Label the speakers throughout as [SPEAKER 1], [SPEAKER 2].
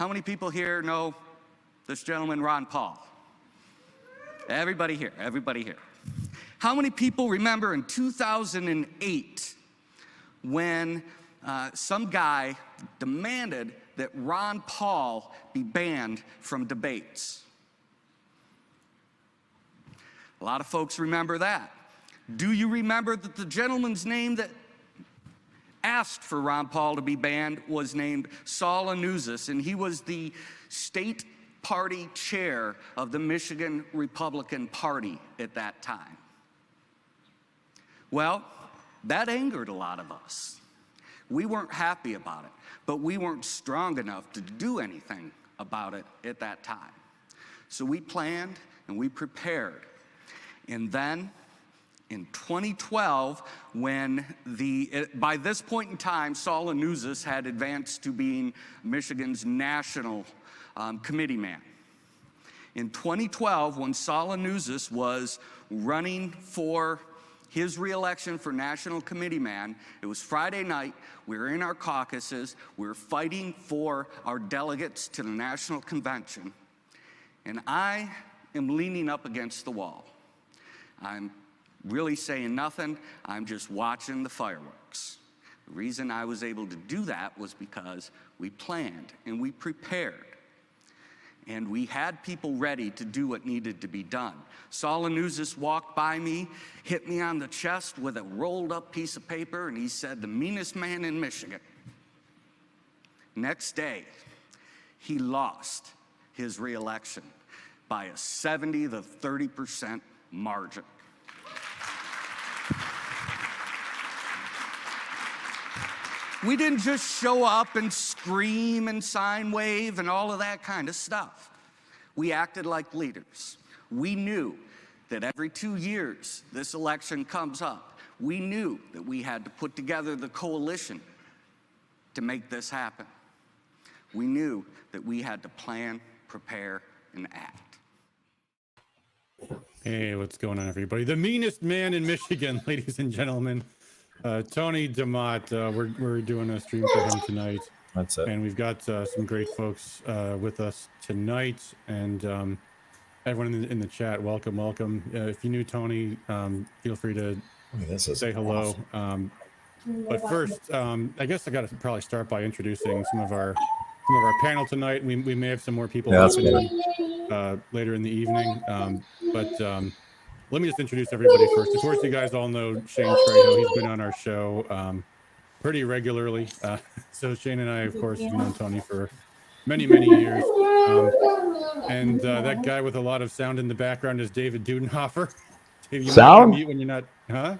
[SPEAKER 1] How many people here know this gentleman, Ron Paul? Everybody here, everybody here. How many people remember in 2008 when some guy demanded that Ron Paul be banned from debates? A lot of folks remember that. Do you remember that the gentleman's name that asked for Ron Paul to be banned was named Saul Anuzis, and he was the state party chair of the Michigan Republican Party at that time? Well, that angered a lot of us. We weren't happy about it, but we weren't strong enough to do anything about it at that time. So we planned and we prepared. And then in 2012, when by this point in time, Saul Anuzis had advanced to being Michigan's national committee man. In 2012, when Saul Anuzis was running for his reelection for national committee man, it was Friday night, we were in our caucuses, we were fighting for our delegates to the national convention, and I am leaning up against the wall. I'm really saying nothing, I'm just watching the fireworks. The reason I was able to do that was because we planned and we prepared. And we had people ready to do what needed to be done. Saul Anuzis walked by me, hit me on the chest with a rolled up piece of paper, and he said, "The meanest man in Michigan." Next day, he lost his reelection by a 70 to 30% margin. We didn't just show up and scream and sign wave and all of that kind of stuff. We acted like leaders. We knew that every 2 years this election comes up. We knew that we had to put together the coalition to make this happen. We knew that we had to plan, prepare, and act.
[SPEAKER 2] Hey, what's going on, everybody? The meanest man in Michigan, ladies and gentlemen. Tony DeMott, we're doing a stream for him tonight.
[SPEAKER 3] That's it.
[SPEAKER 2] And we've got some great folks with us tonight. And everyone in the chat, welcome, welcome. If you knew Tony, feel free to say hello. Awesome. But first, I guess I got to probably start by introducing some of our panel tonight. We may have some more people later in the evening. Let me just introduce everybody first. Of course, you guys all know Shane Trejo. He's been on our show pretty regularly. So Shane and I, of course, have known Tony for many, many years. And that guy with a lot of sound in the background is David Dudenhofer. Dave, you
[SPEAKER 3] sound?
[SPEAKER 2] Mute when you're not, huh?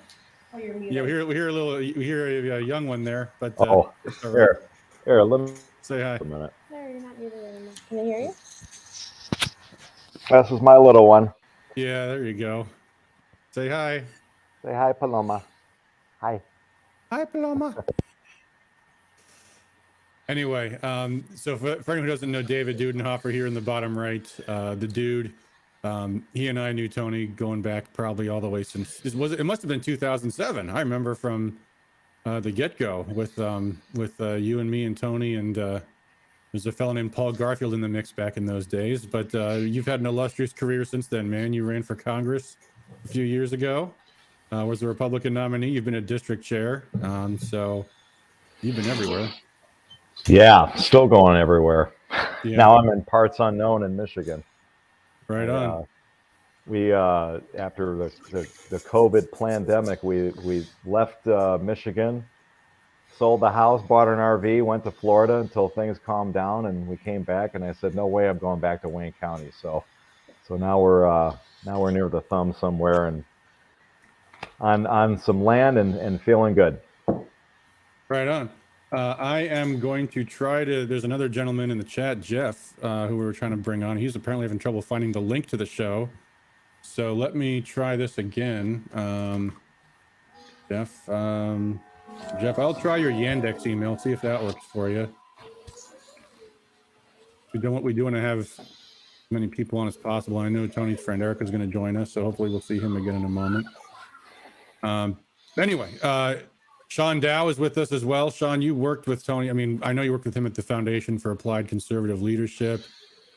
[SPEAKER 2] Oh, you're muted. Yeah, we hear a young one there, but
[SPEAKER 3] here, let me
[SPEAKER 2] say hi.
[SPEAKER 3] A minute.
[SPEAKER 4] No, you're not muted anymore. Can I hear you?
[SPEAKER 3] This is my little one.
[SPEAKER 2] Yeah, there you go. Say hi.
[SPEAKER 3] Say hi, Paloma. Hi.
[SPEAKER 2] Hi, Paloma. Anyway, so for anyone who doesn't know David Dudenhofer here in the bottom right, the dude, he and I knew Tony going back probably all the way since, it must have been 2007. I remember from the get-go with you and me and Tony, and there's a fellow named Paul Garfield in the mix back in those days. But you've had an illustrious career since then, man. You ran for Congress a few years ago, was a Republican nominee. You've been a district chair, so you've been everywhere.
[SPEAKER 3] Yeah, still going everywhere.
[SPEAKER 2] Yeah.
[SPEAKER 3] Now I'm in parts unknown in Michigan.
[SPEAKER 2] Right on.
[SPEAKER 3] We after the COVID pandemic, we left Michigan, sold the house, bought an RV, went to Florida until things calmed down, and we came back. And I said, no way, I'm going back to Wayne County. So now we're near the thumb somewhere and on some land and feeling good.
[SPEAKER 2] Right on. I am going to try to, there's another gentleman in the chat, Jeff, who we were trying to bring on. He's apparently having trouble finding the link to the show. So let me try this again. Jeff, I'll try your Yandex email, see if that works for you. We want to have as many people on as possible. I know Tony's friend Eric is going to join us, so hopefully we'll see him again in a moment. Anyway, Sean Dow is with us as well. Sean, you worked with Tony. I mean, I know you worked with him at the Foundation for Applied Conservative Leadership.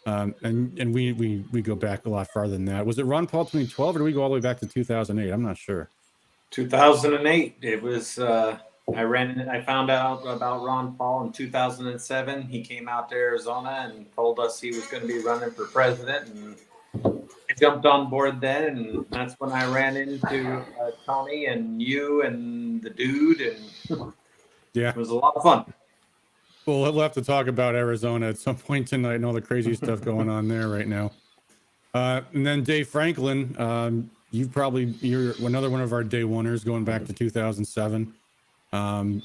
[SPEAKER 2] And we go back a lot farther than that. Was it Ron Paul 2012 or do we go all the way back to 2008? I'm not sure.
[SPEAKER 5] 2008. It was. I found out about Ron Paul in 2007. He came out to Arizona and told us he was going to be running for president, and I jumped on board then. And that's when I ran into Tony and you and the dude, and
[SPEAKER 2] Yeah,
[SPEAKER 5] it was a lot of fun.
[SPEAKER 2] Well, we'll have to talk about Arizona at some point tonight and all the crazy stuff going on there right now. And then Dave Franklin, you're another one of our day oneers going back to 2007, from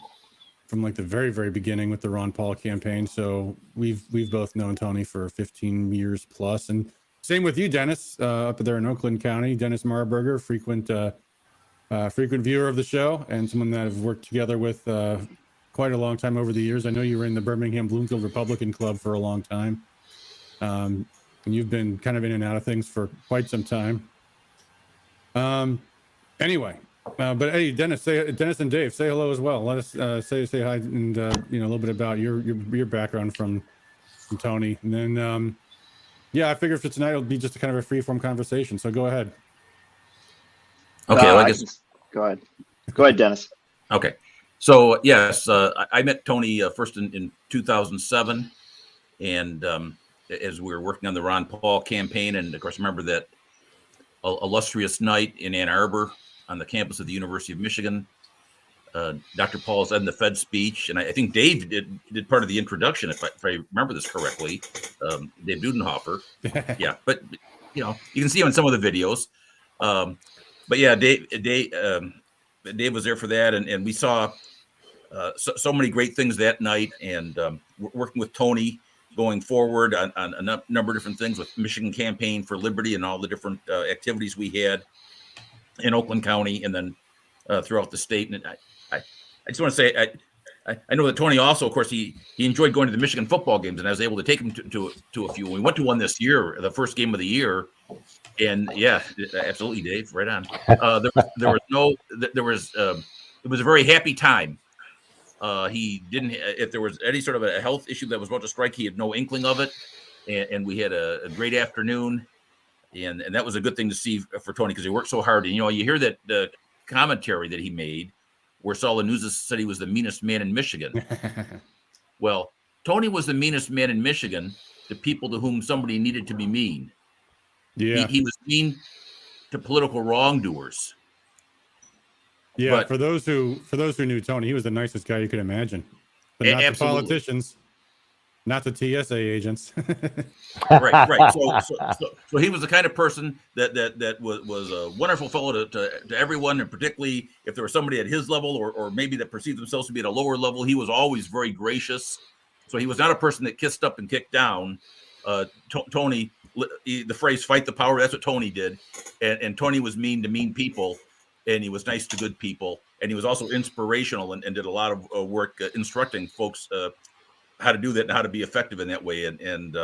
[SPEAKER 2] like the very, very beginning with the Ron Paul campaign. So we've both known Tony for 15 years plus, and same with you, Dennis, up there in Oakland County. Dennis Marburger, frequent viewer of the show and someone that I've worked together with quite a long time over the years. I know you were in the Birmingham Bloomfield Republican Club for a long time. And you've been kind of in and out of things for quite some time. Anyway, but hey, Dennis and Dave, say hello as well. Let us say hi and a little bit about your background from Tony. And then I figured for tonight it'll be just a kind of a free form conversation. So go ahead.
[SPEAKER 6] Okay, well, I guess.
[SPEAKER 7] Go ahead. Go ahead, Dennis.
[SPEAKER 6] Okay. So, yes, I met Tony first in 2007. And as we were working on the Ron Paul campaign, and of course, remember that illustrious night in Ann Arbor on the campus of the University of Michigan. Dr. Paul said in the Fed speech, and I think Dave did part of the introduction, if I remember this correctly, Dave Dudenhofer. Yeah, but, you can see him in some of the videos. But yeah, Dave was there for that, and we saw so many great things that night, and working with Tony going forward on a number of different things with Michigan Campaign for Liberty and all the different activities we had in Oakland County and then throughout the state. And I just want to say, I know that Tony also, of course, he enjoyed going to the Michigan football games, and I was able to take him to a few. We went to one this year, the first game of the year. And yeah, absolutely, Dave, right on. It was a very happy time. He didn't, if there was any sort of a health issue that was about to strike, he had no inkling of it. And we had a great afternoon. And that was a good thing to see for Tony because he worked so hard. And, you hear that the commentary that he made where Saul News said he was the meanest man in Michigan. Well, Tony was the meanest man in Michigan to people to whom somebody needed to be mean.
[SPEAKER 2] Yeah,
[SPEAKER 6] he was mean to political wrongdoers.
[SPEAKER 2] Yeah,
[SPEAKER 6] but,
[SPEAKER 2] for those who knew Tony, he was the nicest guy you could imagine. But not the politicians, not the TSA agents.
[SPEAKER 6] Right. So he was the kind of person that was a wonderful fellow to everyone, and particularly if there was somebody at his level or maybe that perceived themselves to be at a lower level, he was always very gracious. So he was not a person that kissed up and kicked down. Tony, the phrase "fight the power," that's what Tony did, and Tony was mean to mean people, and he was nice to good people, and he was also inspirational and did a lot of work instructing folks how to do that and how to be effective in that way. And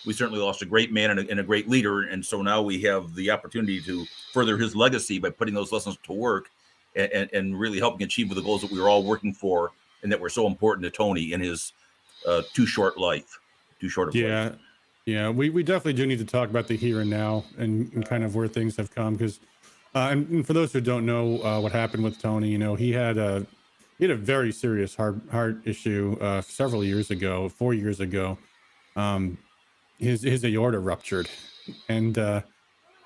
[SPEAKER 6] we certainly lost a great man and a great leader, and so now we have the opportunity to further his legacy by putting those lessons to work and really helping achieve the goals that we were all working for and that were so important to Tony in his too short of life.
[SPEAKER 2] Yeah, we definitely do need to talk about the here and now and kind of where things have come because, and for those who don't know what happened with Tony, he had a very serious heart issue several years ago, 4 years ago. His aorta ruptured, and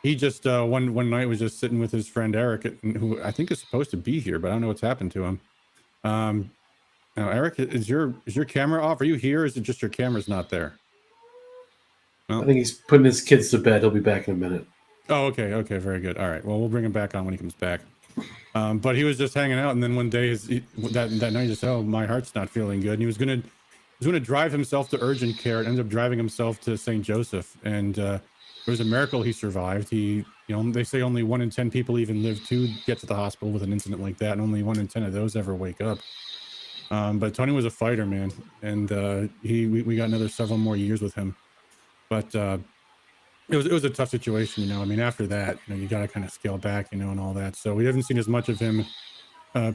[SPEAKER 2] he just one night was just sitting with his friend Eric, who I think is supposed to be here, but I don't know what's happened to him. Now, Eric, is your camera off? Are you here? Or is it just your camera's not there?
[SPEAKER 8] I think he's putting his kids to bed. He'll be back in a minute.
[SPEAKER 2] Oh, okay, very good. All right, well, we'll bring him back on when he comes back. But he was just hanging out, and then one day that night he just said, "Oh, my heart's not feeling good." And he was gonna drive himself to urgent care. And ended up driving himself to St. Joseph, and it was a miracle he survived. They say only 1 in 10 people even live to get to the hospital with an incident like that, and only 1 in 10 of those ever wake up. But Tony was a fighter, man, and we got another several more years with him. But it was a tough situation, I mean, after that, you got to kind of scale back, and all that. So we haven't seen as much of him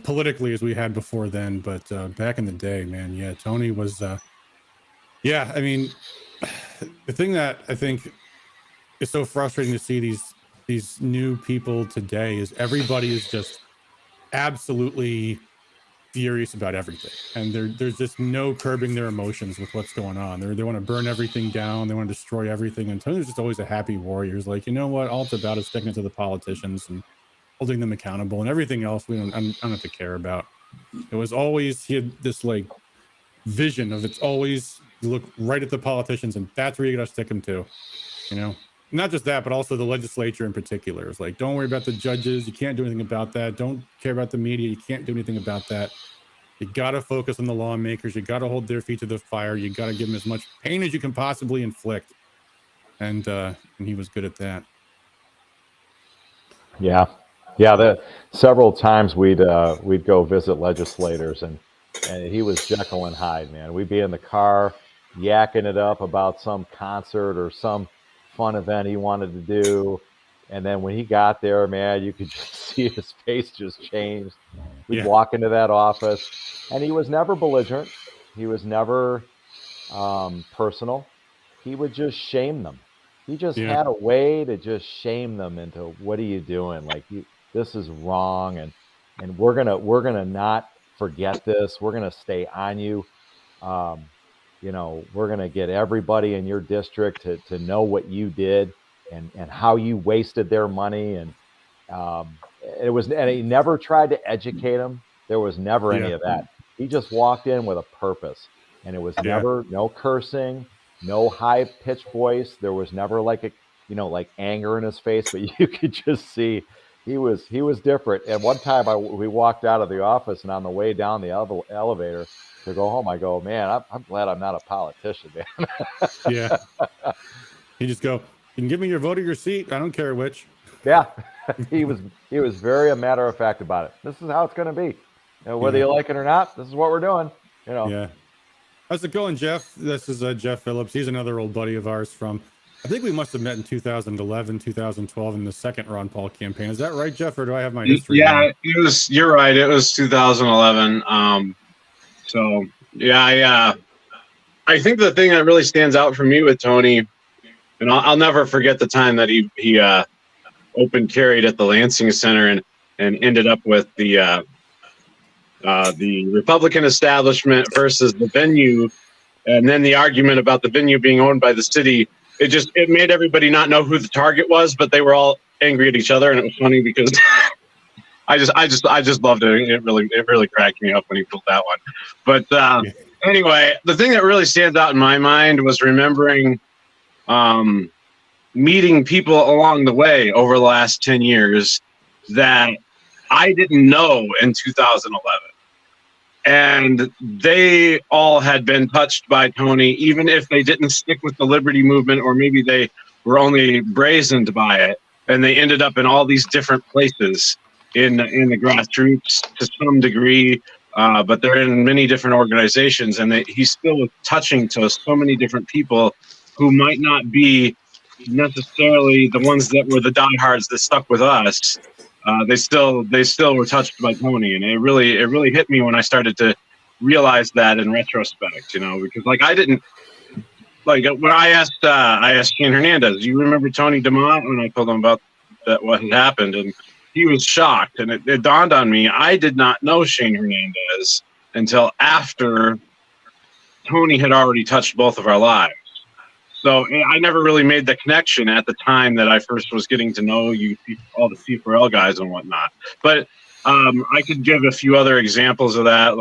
[SPEAKER 2] politically as we had before then, but back in the day, man, yeah, Tony was, yeah, I mean, the thing that I think is so frustrating to see these new people today is everybody is just absolutely furious about everything, and there's just no curbing their emotions with what's going on. They want to burn everything down, they want to destroy everything, and Tony's just always a happy warrior. He's like, you know what, all it's about is sticking to the politicians and holding them accountable, and everything else I don't have to care about. It was always, he had this like vision of, it's always look right at the politicians, and that's where you gotta stick them to, you know. Not just that, but also the legislature in particular. It's like, don't worry about the judges, you can't do anything about that. Don't care about the media, you can't do anything about that. You gotta focus on the lawmakers, you gotta hold their feet to the fire, you gotta give them as much pain as you can possibly inflict. And he was good at that.
[SPEAKER 3] Yeah, several times we'd go visit legislators, and he was Jekyll and Hyde, man. We'd be in the car yakking it up about some concert or some fun event he wanted to do, and then when he got there, man, you could just see his face just changed. We'd walk into that office, and he was never belligerent. He was never personal. He would just shame them. He just had a way to just shame them into, what are you doing? Like, this is wrong, and we're gonna not forget this. We're gonna stay on you. You know, we're gonna get everybody in your district to know what you did and how you wasted their money. And and he never tried to educate them. There was never any of that. He just walked in with a purpose, and it was never no cursing, no high pitched voice. There was never like anger in his face, but you could just see he was different. And one time we walked out of the office, and on the way down the elevator to go home, I go, man, I'm glad I'm not a politician, man.
[SPEAKER 2] Yeah. You just go, you can give me your vote or your seat, I don't care which.
[SPEAKER 3] Yeah. he was very a matter of fact about it. This is how it's going to be. You know, whether you like it or not, this is what we're doing. You know.
[SPEAKER 2] Yeah. How's it going, Jeff? This is Jeff Phillips. He's another old buddy of ours from, I think we must have met in 2011, 2012 in the second Ron Paul campaign. Is that right, Jeff, or do I have my history?
[SPEAKER 9] Yeah,
[SPEAKER 2] wrong?
[SPEAKER 9] you're right. It was 2011. So yeah, I think the thing that really stands out for me with Tony, and I'll never forget the time that he open carried at the Lansing Center and ended up with the Republican establishment versus the venue, and then the argument about the venue being owned by the city. It made everybody not know who the target was, but they were all angry at each other, and it was funny because I just loved it. It really cracked me up when he pulled that one. But anyway, the thing that really stands out in my mind was remembering meeting people along the way over the last 10 years that I didn't know in 2011. And they all had been touched by Tony, even if they didn't stick with the Liberty movement, or maybe they were only brazened by it. And they ended up in all these different places in the grassroots to some degree, but they're in many different organizations. And he's still touching to so many different people who might not be necessarily the ones that were the diehards that stuck with us. They still were touched by Tony, and it really hit me when I started to realize that in retrospect, you know, because like I didn't like when I asked Shane Hernandez, you remember Tony DeMott, when I told him about that what had happened, and he was shocked, and it dawned on me I did not know Shane Hernandez until after Tony had already touched both of our lives. So I never really made the connection at the time that I first was getting to know you, all the C4L guys and whatnot. But I could give a few other examples of that,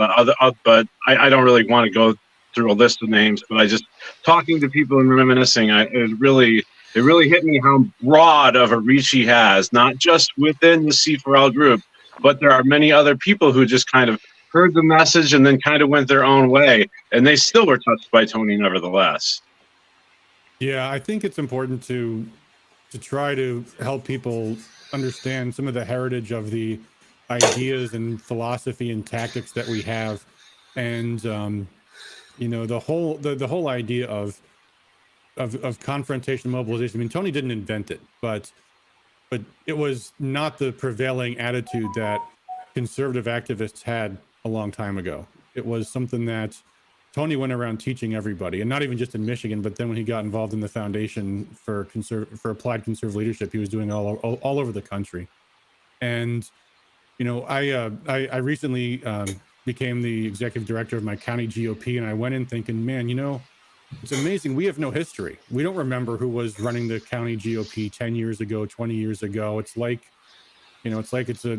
[SPEAKER 9] but I don't really want to go through a list of names. But I just, talking to people and reminiscing, it really hit me how broad of a reach he has, not just within the C4L group, but there are many other people who just kind of heard the message and then kind of went their own way, and they still were touched by Tony nevertheless.
[SPEAKER 2] Yeah, I think it's important to try to help people understand some of the heritage of the ideas and philosophy and tactics that we have, and you know, the whole idea of confrontation, mobilization. I mean, Tony didn't invent it, but it was not the prevailing attitude that conservative activists had a long time ago. It was something that Tony went around teaching everybody, and not even just in Michigan, but then when he got involved in the Foundation for Applied Conservative Leadership, he was doing all over the country. And I recently became the executive director of my county GOP, and I went in thinking, man, it's amazing. We have no history. We don't remember who was running the county GOP 10 years ago, 20 years ago. It's like, it's a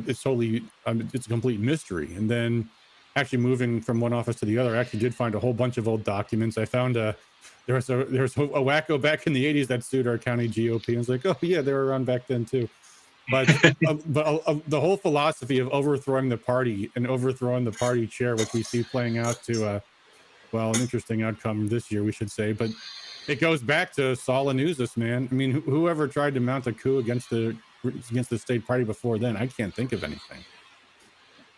[SPEAKER 2] complete mystery. And then actually moving from one office to the other, I actually did find a whole bunch of old documents. I found there was a wacko back in the 80s that sued our county GOP. I was like, oh yeah, they were around back then too. But the whole philosophy of overthrowing the party and overthrowing the party chair, which we see playing out to an interesting outcome this year, we should say. But it goes back to Saul-Anusis, man. I mean, whoever tried to mount a coup against the state party before then, I can't think of anything.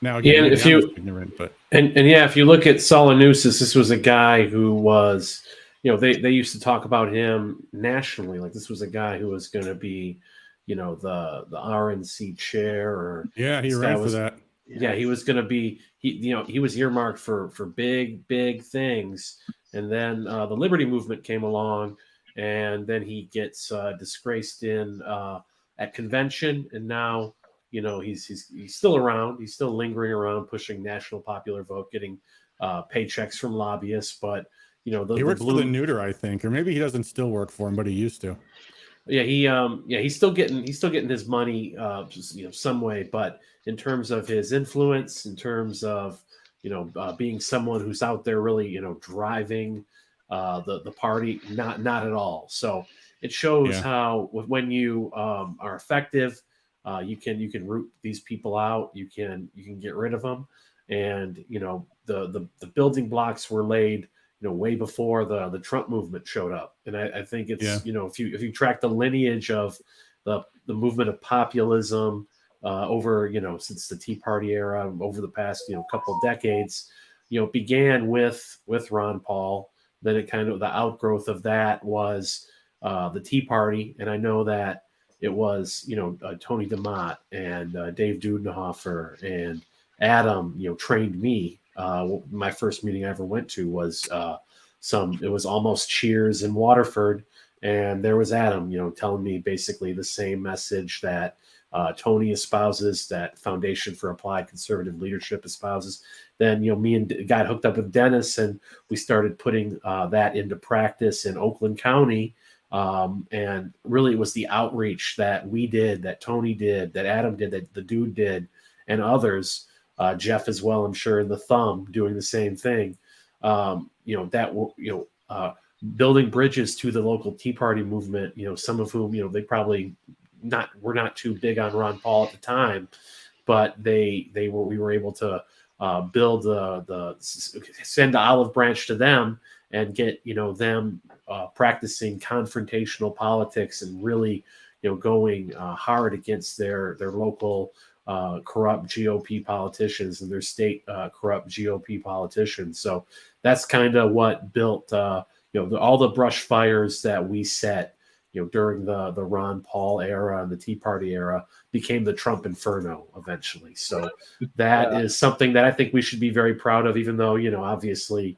[SPEAKER 2] Now, again,
[SPEAKER 8] if you
[SPEAKER 2] ignorant, but
[SPEAKER 8] if you look at Saul-Anusis, this was a guy who was, they used to talk about him nationally. Like, this was a guy who was going to be, the RNC chair, or
[SPEAKER 2] he ran for that.
[SPEAKER 8] Yeah, he was going to be. He was earmarked for big things, and then the Liberty Movement came along, and then he gets disgraced at convention, and now he's still around. He's still lingering around, pushing national popular vote, getting paychecks from lobbyists. But he works for the Neuter, I think, or maybe he doesn't still work for him, but he used to. Yeah, he's still getting his money, some way. But in terms of his influence, in terms of being someone who's out there really driving the party, not at all. So it shows how when you are effective, you can root these people out. You can get rid of them, and the building blocks were laid way before the Trump movement showed up. And I think it's, if you track the lineage of the movement of populism over, since the Tea Party era, over the past, couple decades, began with Ron Paul. Then it kind of, the outgrowth of that was the Tea Party. And I know that it was, Tony DeMott and Dave Dudenhofer and Adam, trained me. My first meeting I ever went to was it was almost Cheers in Waterford, and there was Adam, telling me basically the same message that Tony espouses, that Foundation for Applied Conservative Leadership espouses. Then, me and got hooked up with Dennis, and we started putting that into practice in Oakland County. And really, it was the outreach that we did, that Tony did, that Adam did, that the dude did, and others. Jeff as well, I'm sure, and the Thumb doing the same thing. Building bridges to the local Tea Party movement. Some of whom, they probably were not too big on Ron Paul at the time, but we were able to build send the olive branch to them and get them practicing confrontational politics and really going hard against their local corrupt GOP politicians and their state corrupt GOP politicians. So that's kind of what built all the brush fires that we set during the Ron Paul era and the Tea Party era became the Trump Inferno eventually. So that is something that I think we should be very proud of, even though obviously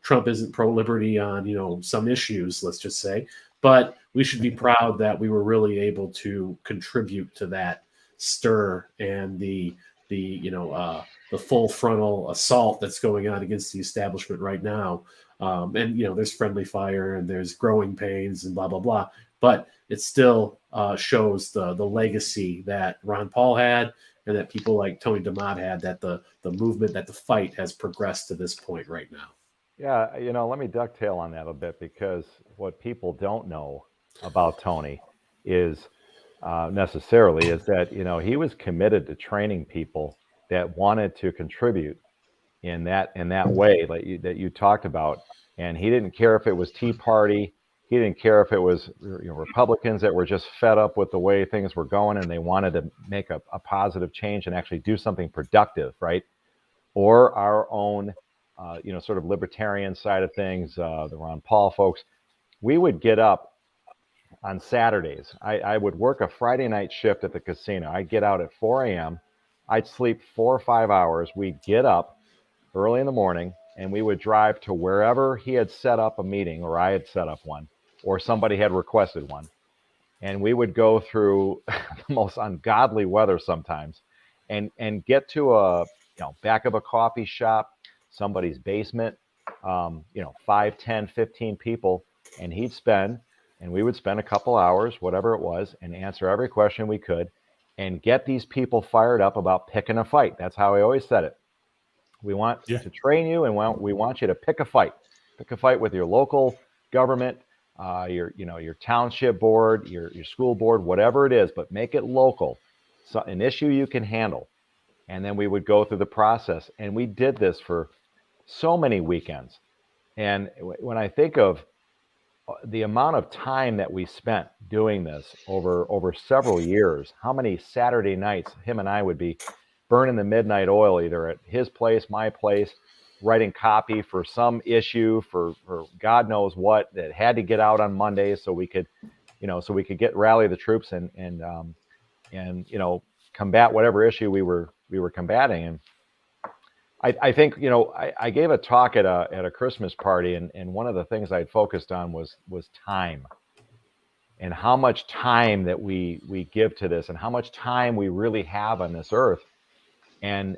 [SPEAKER 8] Trump isn't pro-liberty on some issues, let's just say, but we should be proud that we were really able to contribute to that stir and the full frontal assault that's going on against the establishment right now. And there's friendly fire and there's growing pains and blah blah blah, but it still shows the legacy that Ron Paul had and that people like Tony DeMott had, that the movement, that the fight has progressed to this point right now.
[SPEAKER 3] Yeah, let me ducktail on that a bit, because what people don't know about Tony is necessarily is that he was committed to training people that wanted to contribute in that way that you talked about, and he didn't care if it was Tea Party, he didn't care if it was Republicans that were just fed up with the way things were going and they wanted to make a positive change and actually do something productive, right? Or our own sort of libertarian side of things, the Ron Paul folks. We would get up on Saturdays. I would work a Friday night shift at the casino. I'd get out at 4 a.m. I'd sleep 4 or 5 hours. We'd get up early in the morning and we would drive to wherever he had set up a meeting, or I had set up one, or somebody had requested one. And we would go through the most ungodly weather sometimes and get to back of a coffee shop, somebody's basement, 5, 10, 15 people. And we would spend a couple hours, whatever it was, and answer every question we could and get these people fired up about picking a fight. That's how I always said it. We want to train you, and we want you to pick a fight. Pick a fight with your local government, your township board, your school board, whatever it is, but make it local. So an issue you can handle. And then we would go through the process. And we did this for so many weekends. And when I think of the amount of time that we spent doing this over several years, how many Saturday nights him and I would be burning the midnight oil, either at his place, my place, writing copy for some issue for God knows what that had to get out on Mondays so we could rally the troops and combat whatever issue we were combating. And I think I gave a talk at a Christmas party, and one of the things I'd focused on was time, and how much time that we give to this, and how much time we really have on this earth. And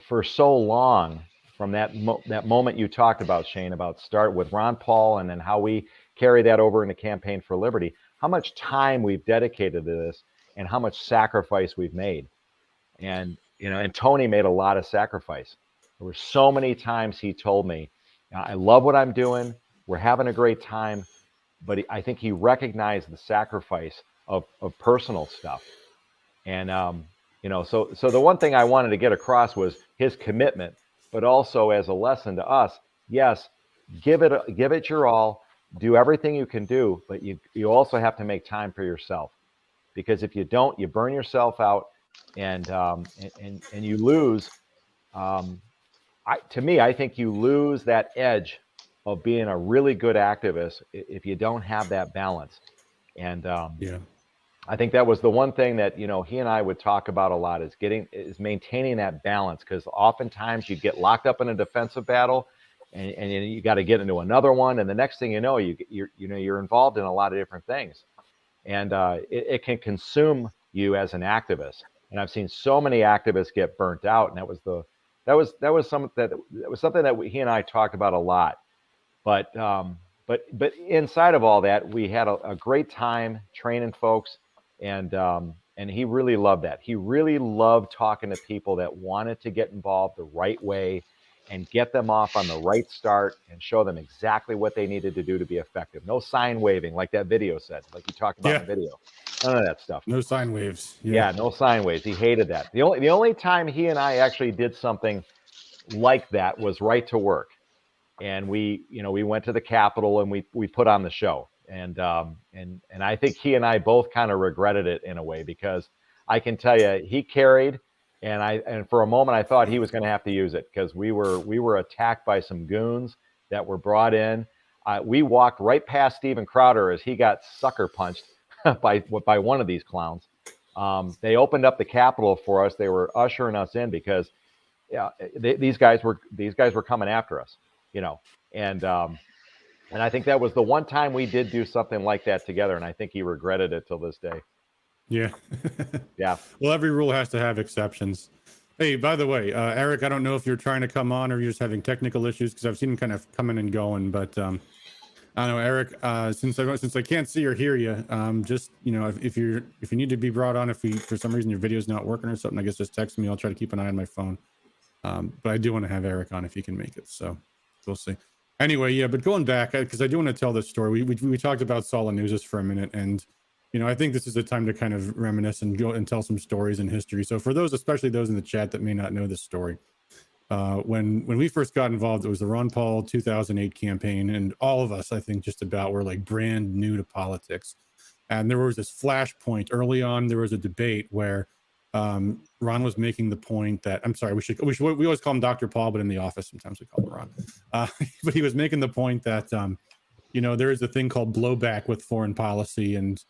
[SPEAKER 3] for so long, from that moment you talked about, Shane, about start with Ron Paul, and then how we carry that over into Campaign for Liberty, how much time we've dedicated to this, and how much sacrifice we've made. And Tony made a lot of sacrifice. There were so many times he told me, I love what I'm doing, we're having a great time, but I think he recognized the sacrifice of personal stuff. And so the one thing I wanted to get across was his commitment, but also as a lesson to us. Yes, give it your all, do everything you can do, but you also have to make time for yourself, because if you don't, you burn yourself out, and you lose. I think you lose that edge of being a really good activist if you don't have that balance. And I think that was the one thing that he and I would talk about a lot, is maintaining that balance, because oftentimes you get locked up in a defensive battle, and you got to get into another one, and the next thing you know, you're involved in a lot of different things, and it can consume you as an activist. And I've seen so many activists get burnt out, and that was something that he and I talked about a lot. But inside of all that, we had a great time training folks. And he really loved that. He really loved talking to people that wanted to get involved the right way and get them off on the right start and show them exactly what they needed to do to be effective. No sign waving, like that video said, like you talked about in the video. None of that stuff.
[SPEAKER 2] No sign waves.
[SPEAKER 3] Yeah, no sign waves. He hated that. The only time he and I actually did something like that was Right to Work. And we went to the Capitol and we put on the show. And I think he and I both kind of regretted it in a way, because I can tell you he carried, and for a moment I thought he was going to have to use it, because we were attacked by some goons that were brought in. We walked right past Steven Crowder as he got sucker punched by one of these clowns. They opened up the Capitol for us. They were ushering us in because these guys were coming after us, and I think that was the one time we did do something like that together, and I think he regretted it till this day.
[SPEAKER 2] Yeah.
[SPEAKER 3] Yeah.
[SPEAKER 2] Well, every rule has to have exceptions. Hey, by the way, Eric, I don't know if you're trying to come on or you're just having technical issues, because I've seen him kind of coming and going. But I don't know, Eric. Since I can't see or hear you, just if you need to be brought on, if for some reason your video's not working or something, I guess just text me. I'll try to keep an eye on my phone. But I do want to have Eric on if he can make it. So we'll see. Anyway, yeah, but going back, because I do want to tell this story. We talked about Solanuzas for a minute, and I think this is a time to kind of reminisce and go and tell some stories in history. So for those, especially those in the chat that may not know this story, when we first got involved, it was the Ron Paul 2008 campaign, and all of us, I think, just about were like brand new to politics. And there was this flashpoint early on. There was a debate where Ron was making the point that, I'm sorry, we always call him Dr. Paul, but in the office sometimes we call him Ron. But he was making the point that there is a thing called blowback with foreign policy, and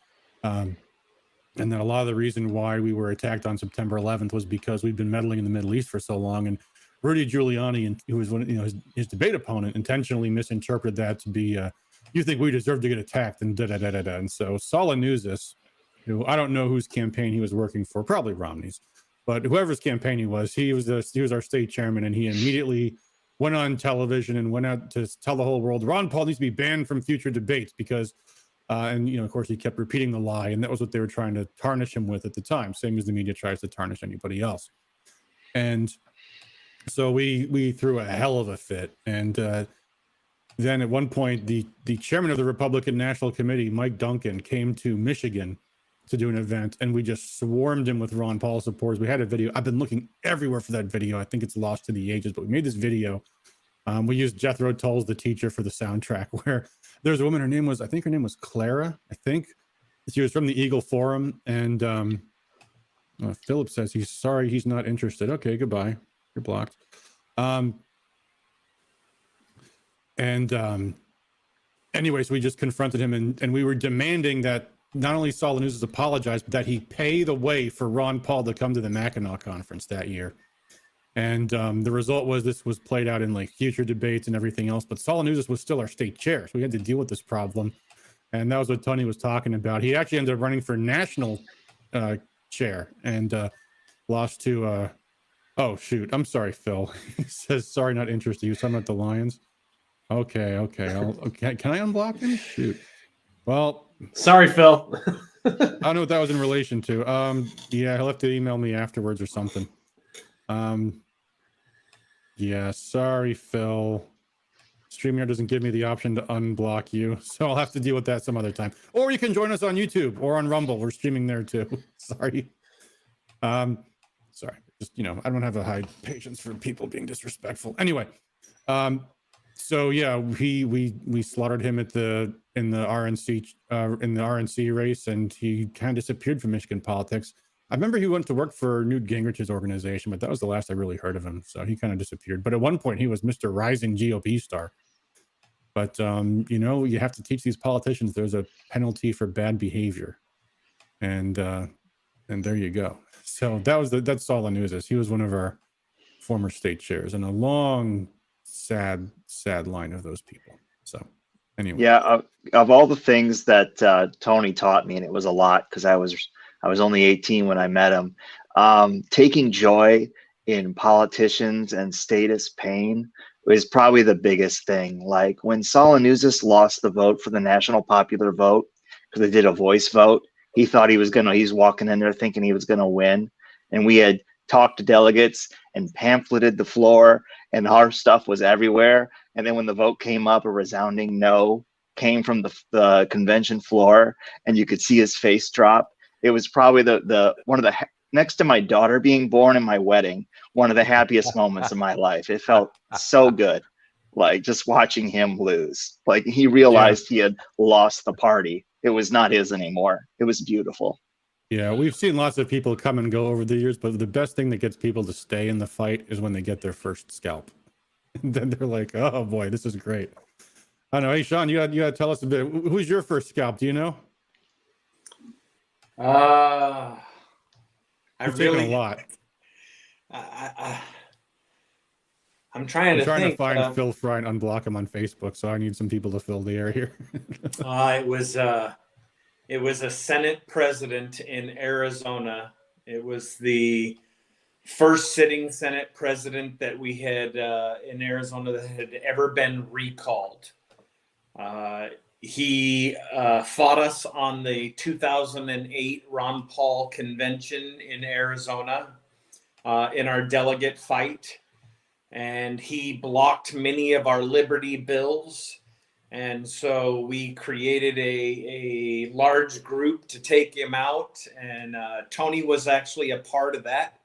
[SPEAKER 2] and that a lot of the reason why we were attacked on September 11th was because we've been meddling in the Middle East for so long, and Rudy Giuliani, who was his debate opponent, intentionally misinterpreted that to be, you think we deserve to get attacked, and da-da-da-da-da. And so Salanuzis, who I don't know whose campaign he was working for, probably Romney's, but whoever's campaign he was our state chairman, and he immediately went on television and went out to tell the whole world Ron Paul needs to be banned from future debates because, and of course he kept repeating the lie, and that was what they were trying to tarnish him with at the time, same as the media tries to tarnish anybody else. And so we threw a hell of a fit, and then at one point the chairman of the Republican National Committee, Mike Duncan, came to Michigan to do an event, and we just swarmed him with Ron Paul supporters. We had a video. I've been looking everywhere for that video. I think it's lost to the ages, but we made this video. We used Jethro Tull's The Teacher for the soundtrack, where there's a woman, her name was Clara, I think. She was from the Eagle Forum, and Philip says he's sorry he's not interested. Okay, goodbye. You're blocked. Anyways, we just confronted him, and we were demanding that not only Salanuzis apologize, but that he pay the way for Ron Paul to come to the Mackinac Conference that year. And the result was this was played out in like future debates and everything else, but Salanuzis was still our state chair, so we had to deal with this problem. And that was what Tony was talking about. He actually ended up running for national chair and lost to, oh shoot, I'm sorry, Phil. He says, sorry, not interested. He was talking about the Lions. Okay. Can I unblock him? Shoot. Well,
[SPEAKER 8] sorry, Phil.
[SPEAKER 2] I don't know what that was in relation to. Yeah, he'll have to email me afterwards or something. Yeah, sorry, Phil. StreamYard doesn't give me the option to unblock you, so I'll have to deal with that some other time. Or you can join us on YouTube or on Rumble. We're streaming there too. Sorry. Sorry. Just, I don't have a high patience for people being disrespectful. Anyway, so yeah, we slaughtered him in the RNC race, and he kind of disappeared from Michigan politics. I remember he went to work for Newt Gingrich's organization, but that was the last I really heard of him. So he kind of disappeared. But at one point, he was Mr. Rising GOP star. But you have to teach these politicians there's a penalty for bad behavior, and there you go. So that's Salanuzis. He was one of our former state chairs, and a long, sad line of those people. So anyway,
[SPEAKER 7] Yeah, of all the things that Tony taught me, and it was a lot because I was only 18 when I met him, taking joy in politicians and status pain is probably the biggest thing. Like when Salanuzis lost the vote for the national popular vote because they did a voice vote, he thought he's walking in there thinking he was gonna win. And we had talked to delegates and pamphleted the floor, and our stuff was everywhere. And then when the vote came up, a resounding no came from the convention floor, and you could see his face drop. It was probably one of the next to my daughter being born and my wedding, one of the happiest moments of my life. It felt so good, like just watching him lose. Like he realized he had lost the party. It was not his anymore. It was beautiful.
[SPEAKER 2] Yeah, we've seen lots of people come and go over the years, but the best thing that gets people to stay in the fight is when they get their first scalp. And then they're like, oh boy, this is great. I don't know. Hey, Sean, you got to tell us a bit. Who's your first scalp? Do you know?
[SPEAKER 5] I
[SPEAKER 2] You've
[SPEAKER 5] really
[SPEAKER 2] taken a lot.
[SPEAKER 5] I'm trying
[SPEAKER 2] to find Phil Fry and unblock him on Facebook, so I need some people to fill the air here.
[SPEAKER 5] It was a Senate president in Arizona. It was the first sitting Senate president that we had in Arizona that had ever been recalled. He fought us on the 2008 Ron Paul convention in Arizona in our delegate fight. And he blocked many of our liberty bills. And so we created a large group to take him out. And Tony was actually a part of that.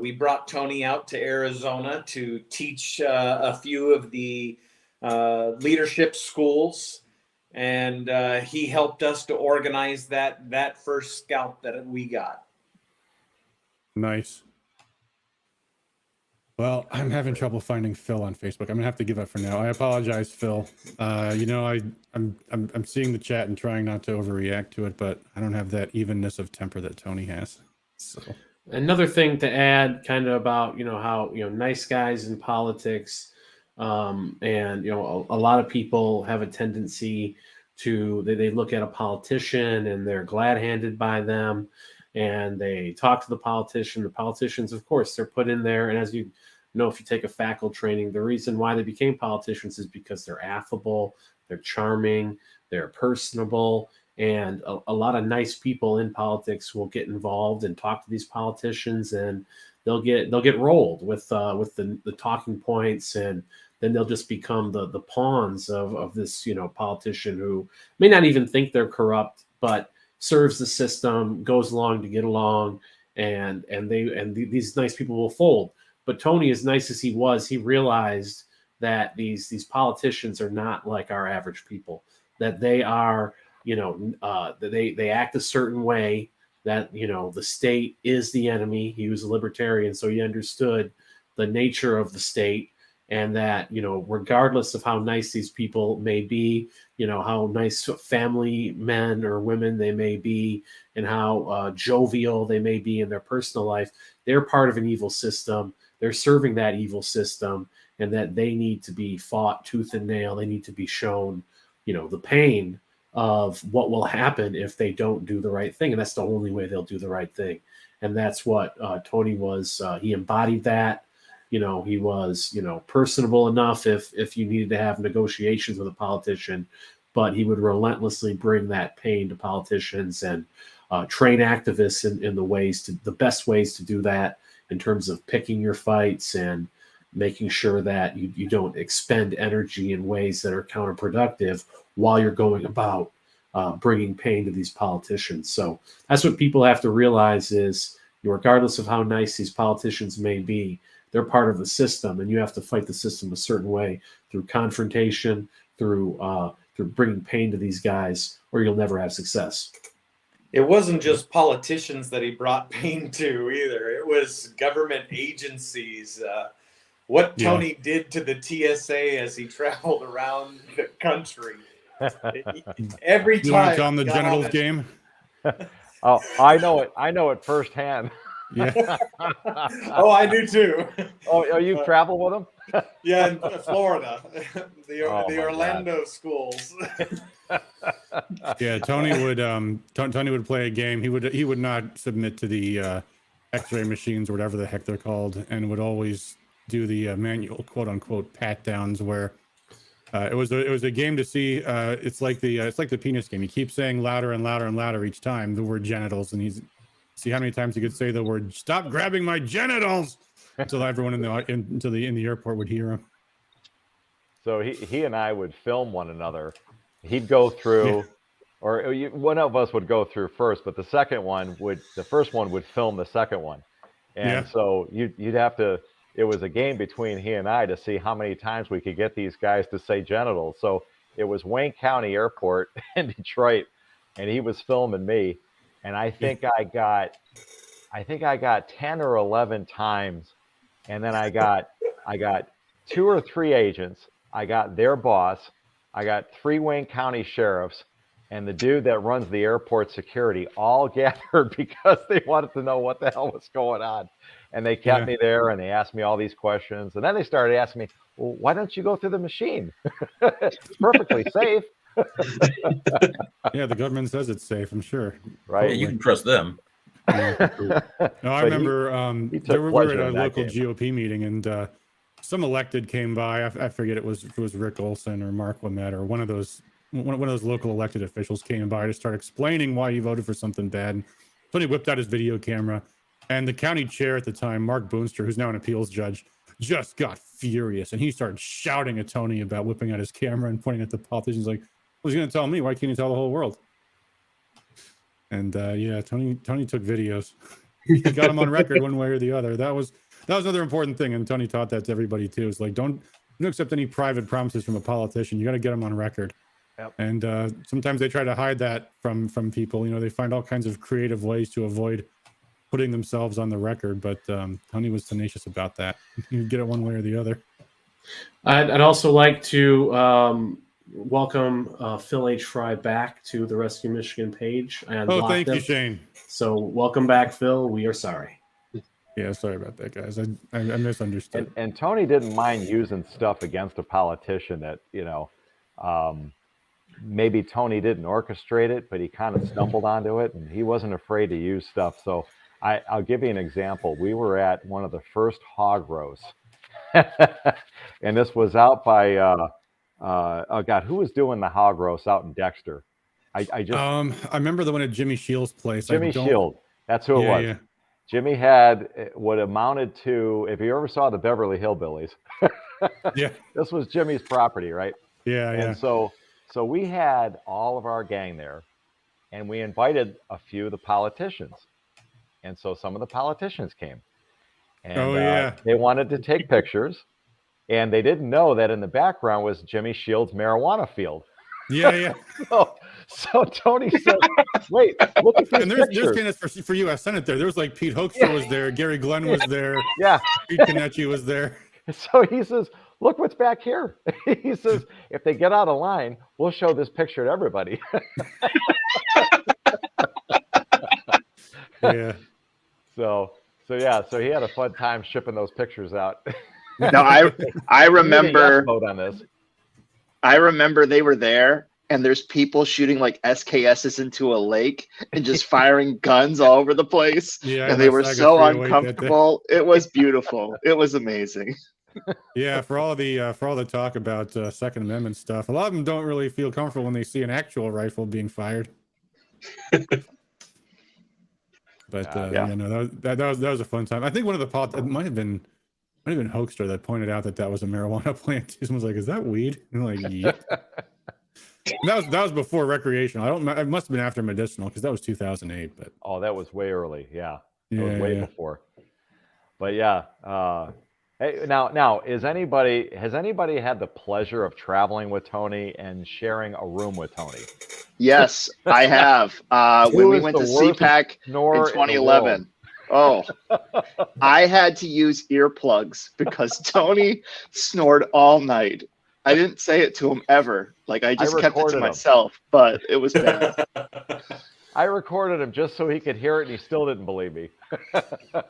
[SPEAKER 5] We brought Tony out to Arizona to teach a few of the leadership schools. And he helped us to organize that first scalp that we got.
[SPEAKER 2] Nice. Well, I'm having trouble finding Phil on Facebook. I'm gonna have to give up for now. I apologize, Phil. You know, I'm seeing the chat and trying not to overreact to it, but I don't have that evenness of temper that Tony has. So
[SPEAKER 8] Another thing to add, kind of about how nice guys in politics, and a lot of people have a tendency to they look at a politician and they're glad-handed by them, and they talk to the politician. The politicians, of course, they're put in there, and as you know, if you take a faculty training, the reason why they became politicians is because they're affable, they're charming, they're personable. And a lot of nice people in politics will get involved and talk to these politicians, and they'll get rolled with the talking points, and then they'll just become the pawns of this politician who may not even think they're corrupt, but serves the system, goes along to get along, and these nice people will fold. But Tony, as nice as he was, he realized that these politicians are not like our average people, that they are they act a certain way, that the state is the enemy. He was a libertarian, so he understood the nature of the state, and that regardless of how nice these people may be, how nice family men or women they may be, and how jovial they may be in their personal life, they're part of an evil system. They're serving that evil system, and that they need to be fought tooth and nail. They need to be shown the pain of what will happen if they don't do the right thing. And that's the only way they'll do the right thing. And that's what Tony was. He embodied that. He was, personable enough if you needed to have negotiations with a politician, but he would relentlessly bring that pain to politicians and train activists in the best ways to do that, in terms of picking your fights and making sure that you don't expend energy in ways that are counterproductive while you're going about bringing pain to these politicians. So that's what people have to realize is, regardless of how nice these politicians may be, they're part of the system, and you have to fight the system a certain way, through confrontation, through bringing pain to these guys, or you'll never have success.
[SPEAKER 5] It wasn't just politicians that he brought pain to either. It was government agencies. What Tony did to the TSA as he traveled around the country. Every time.
[SPEAKER 2] You want to tell him the genitals game?
[SPEAKER 3] Oh, I know it firsthand.
[SPEAKER 2] Yeah.
[SPEAKER 5] Oh, I do too.
[SPEAKER 3] Oh, you travel with him?
[SPEAKER 5] Yeah, in Florida, the Orlando schools.
[SPEAKER 2] Yeah, Tony would play a game. He would not submit to the X-ray machines or whatever the heck they're called, and would always do the manual quote unquote pat downs, where it was a game to see. It's like the penis game. He keeps saying louder and louder and louder each time the word genitals, and he's see how many times he could say the word "stop grabbing my genitals" until everyone in the airport would hear him.
[SPEAKER 3] So he and I would film one another. He'd go through, or one of us would go through first, but the first one would film the second one, and so you'd have to. It was a game between he and I to see how many times we could get these guys to say genitals. So it was Wayne County Airport in Detroit, and he was filming me, and I think I got 10 or 11 times, and then I got 2 or 3 agents. I got their boss. I got 3 Wayne County sheriffs, and the dude that runs the airport security all gathered because they wanted to know what the hell was going on. And they kept me there, and they asked me all these questions. And then they started asking me, well, why don't you go through the machine? It's perfectly safe.
[SPEAKER 2] Yeah, the government says it's safe, I'm sure.
[SPEAKER 3] Right.
[SPEAKER 6] Yeah, you can trust them.
[SPEAKER 2] No, I remember we were at a local GOP meeting, and some elected came by. I forget if it was Rick Olson or Mark Lamette or one of those local elected officials came by to start explaining why he voted for something bad. So he whipped out his video camera, and the county chair at the time, Mark Boonster, who's now an appeals judge, just got furious, and he started shouting at Tony about whipping out his camera and pointing at the politicians like, "Well, he's going to tell me. Why can't he tell the whole world?" And Tony took videos. He got him on record one way or the other. That was another important thing, and Tony taught that to everybody too. It's like don't accept any private promises from a politician. You got to get them on record.
[SPEAKER 3] Yep.
[SPEAKER 2] And sometimes they try to hide that from people. They find all kinds of creative ways to avoid putting themselves on the record, but Tony was tenacious about that. You get it one way or the other.
[SPEAKER 8] I'd also like to welcome Phil H. Fry back to the Rescue Michigan page. And
[SPEAKER 2] Thank you, Shane.
[SPEAKER 8] So welcome back, Phil. We are sorry.
[SPEAKER 2] Yeah, sorry about that, guys. I misunderstood.
[SPEAKER 3] And Tony didn't mind using stuff against a politician that, maybe Tony didn't orchestrate it, but he kind of stumbled onto it, and he wasn't afraid to use stuff. So I'll give you an example. We were at one of the first hog roasts, and this was out by, oh God, who was doing the hog roast out in Dexter?
[SPEAKER 2] I remember the one at Jimmy Shields' place.
[SPEAKER 3] Jimmy Shield. That's who it was.
[SPEAKER 2] Yeah.
[SPEAKER 3] Jimmy had what amounted to, if you ever saw the Beverly Hillbillies,
[SPEAKER 2] yeah,
[SPEAKER 3] this was Jimmy's property, right?
[SPEAKER 2] Yeah,
[SPEAKER 3] and so we had all of our gang there, and we invited a few of the politicians, and so some of the politicians came, and they wanted to take pictures, and they didn't know that in the background was Jimmy Shields' marijuana field.
[SPEAKER 2] Yeah.
[SPEAKER 3] So Tony said, "Wait, look at this
[SPEAKER 2] and there's
[SPEAKER 3] picture."
[SPEAKER 2] candidates for U.S. Senate there. There was like Pete Hoekstra was there, Gary Glenn was there, Pete Kenichi was there.
[SPEAKER 3] So he says, "Look what's back here." He says, "If they get out of line, we'll show this picture to everybody."
[SPEAKER 2] Yeah.
[SPEAKER 3] So he had a fun time shipping those pictures out.
[SPEAKER 7] No, I remember
[SPEAKER 3] vote on this.
[SPEAKER 7] I remember they were there, and there's people shooting like SKSs into a lake and just firing guns all over the place.
[SPEAKER 2] Yeah,
[SPEAKER 7] and they were so uncomfortable. It was beautiful. It was amazing.
[SPEAKER 2] Yeah, for all the talk about Second Amendment stuff, a lot of them don't really feel comfortable when they see an actual rifle being fired. But that was a fun time. I think one of the it might have been Hoekstra that pointed out that was a marijuana plant. Someone was like, "Is that weed?" And I'm like, "Yep." that was before recreational. It must have been after medicinal because that was 2008. But
[SPEAKER 3] that was way early. Yeah, it was way before. But yeah. Hey, now, has anybody had the pleasure of traveling with Tony and sharing a room with Tony?
[SPEAKER 7] Yes, I have. When we went to CPAC in 2011. Oh, I had to use earplugs because Tony snored all night. I didn't say it to him ever. Like I just kept it to myself, but it was bad.
[SPEAKER 3] I recorded him just so he could hear it, and he still didn't believe me.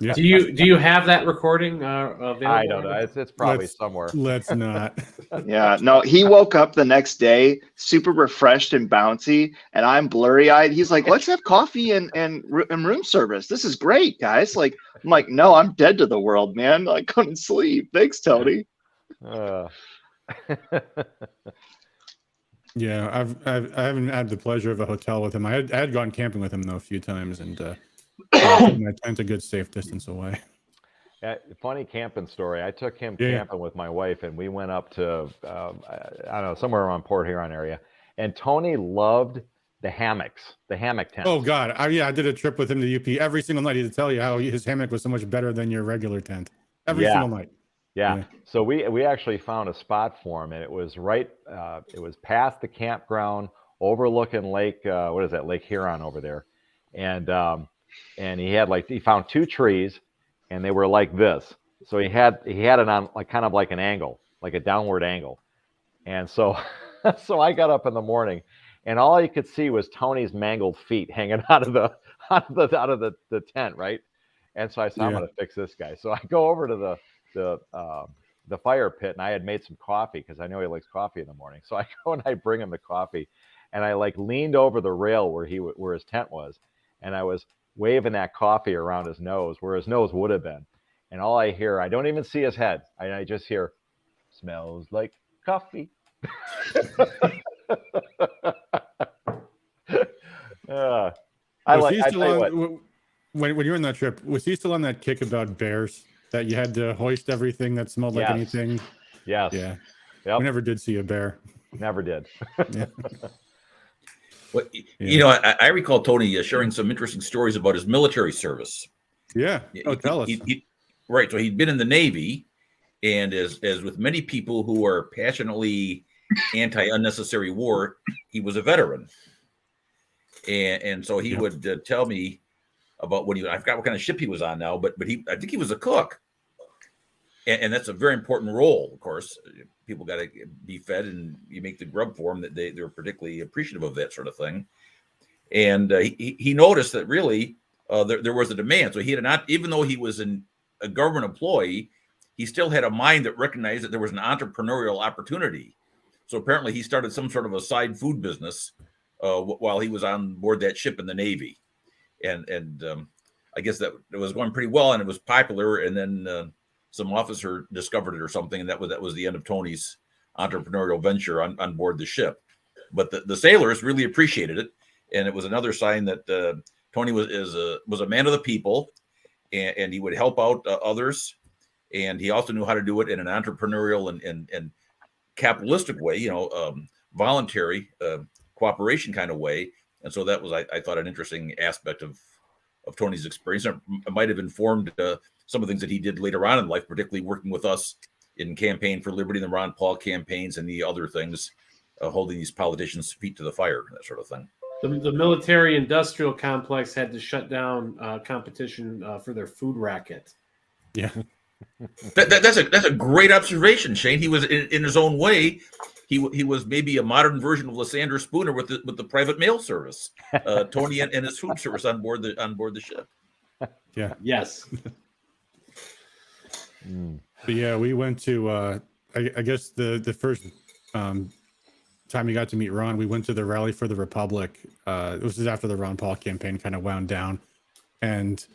[SPEAKER 8] Do you have that recording available?
[SPEAKER 3] I don't know. It's probably somewhere.
[SPEAKER 2] Let's not.
[SPEAKER 7] Yeah, no. He woke up the next day super refreshed and bouncy, and I'm blurry-eyed. He's like, "Let's have coffee and room service. This is great, guys." Like I'm like, "No, I'm dead to the world, man. I couldn't sleep." Thanks, Tony.
[SPEAKER 2] Yeah, I haven't had the pleasure of a hotel with him. I had gone camping with him though a few times, and my tent's a good safe distance away.
[SPEAKER 3] Funny camping story. I took him camping with my wife, and we went up to I don't know, somewhere around Port Huron area. And Tony loved the hammocks, the hammock tents.
[SPEAKER 2] Oh God, I did a trip with him to UP. Every single night he'd tell you how his hammock was so much better than your regular tent. Every single night.
[SPEAKER 3] Yeah. So we actually found a spot for him, and it was right. It was past the campground, overlooking Lake. What is that? Lake Huron over there, and he found two trees, and they were like this. So he had it on like kind of like an angle, like a downward angle, and so I got up in the morning, and all I could see was Tony's mangled feet hanging out of the tent, right? And so I said, "I'm gonna fix this guy." So I go over to the fire pit, and I had made some coffee because I know he likes coffee in the morning. So I go and I bring him the coffee, and I like leaned over the rail where his tent was, and I was waving that coffee around his nose where his nose would have been. And all I hear, I don't even see his head. I just hear, "Smells like coffee."
[SPEAKER 2] When you're on that trip, was he still on that kick about bears? That you had to hoist everything that smelled like anything?
[SPEAKER 3] Yes.
[SPEAKER 2] Yeah.
[SPEAKER 3] Yep.
[SPEAKER 2] We never did see a bear.
[SPEAKER 3] Never did.
[SPEAKER 2] Yeah.
[SPEAKER 6] Well, I recall Tony sharing some interesting stories about his military service.
[SPEAKER 2] Yeah. Tell us.
[SPEAKER 6] Right. So he'd been in the Navy, and as with many people who are passionately anti-unnecessary war, he was a veteran. And so he would tell me about what I forgot what kind of ship he was on now, but I think he was a cook. And that's a very important role, of course. People got to be fed, and you make the grub for them. That they're particularly appreciative of that sort of thing. And he noticed that really there was a demand. So he had not, even though he was a government employee, he still had a mind that recognized that there was an entrepreneurial opportunity. So apparently, he started some sort of a side food business while he was on board that ship in the Navy, and I guess that it was going pretty well, and it was popular. And then some officer discovered it or something, and that was the end of Tony's entrepreneurial venture on board the ship. But the sailors really appreciated it, and it was another sign that Tony was a man of the people, and he would help out others, and he also knew how to do it in an entrepreneurial and capitalistic way, voluntary cooperation kind of way. And so that was, I thought, an interesting aspect of Tony's experience. It might have informed some of the things that he did later on in life, particularly working with us in Campaign for Liberty and the Ron Paul campaigns and the other things, holding these politicians' feet to the fire, that sort of thing.
[SPEAKER 8] The military-industrial complex had to shut down competition for their food racket.
[SPEAKER 2] Yeah.
[SPEAKER 6] That's a great observation, Shane. He was in his own way. He was maybe a modern version of Lysander Spooner with the private mail service. Tony and his food service on board the ship.
[SPEAKER 2] Yeah.
[SPEAKER 8] Yes.
[SPEAKER 2] But yeah, we went to I guess the first time we got to meet Ron, we went to the Rally for the Republic. This is after the Ron Paul campaign kind of wound down, and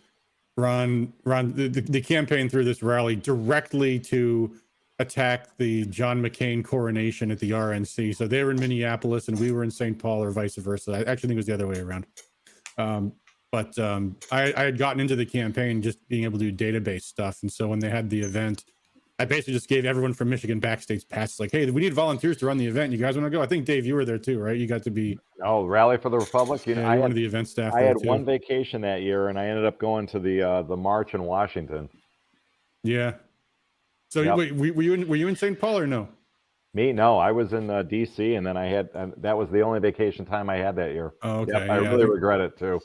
[SPEAKER 2] Ron the campaign through this rally directly to attack the John McCain coronation at the RNC. So they were in Minneapolis and we were in St. Paul, or vice versa. I actually think it was the other way around. But I had gotten into the campaign just being able to do database stuff. And so when they had the event, I basically just gave everyone from Michigan backstage passes, like, hey, we need volunteers to run the event. You guys want to go? I think, Dave, you were there too, right? You got to be...
[SPEAKER 3] Oh, Rally for the Republic?
[SPEAKER 2] You know, I had the event staff.
[SPEAKER 3] I had one vacation that year, and I ended up going to the march in Washington.
[SPEAKER 2] Yeah. So
[SPEAKER 3] Yep.
[SPEAKER 2] wait, were you in St. Paul or no?
[SPEAKER 3] Me? No, I was in D.C., and then I had that was the only vacation time I had that year.
[SPEAKER 2] Oh, okay.
[SPEAKER 3] Yep, I really regret it too.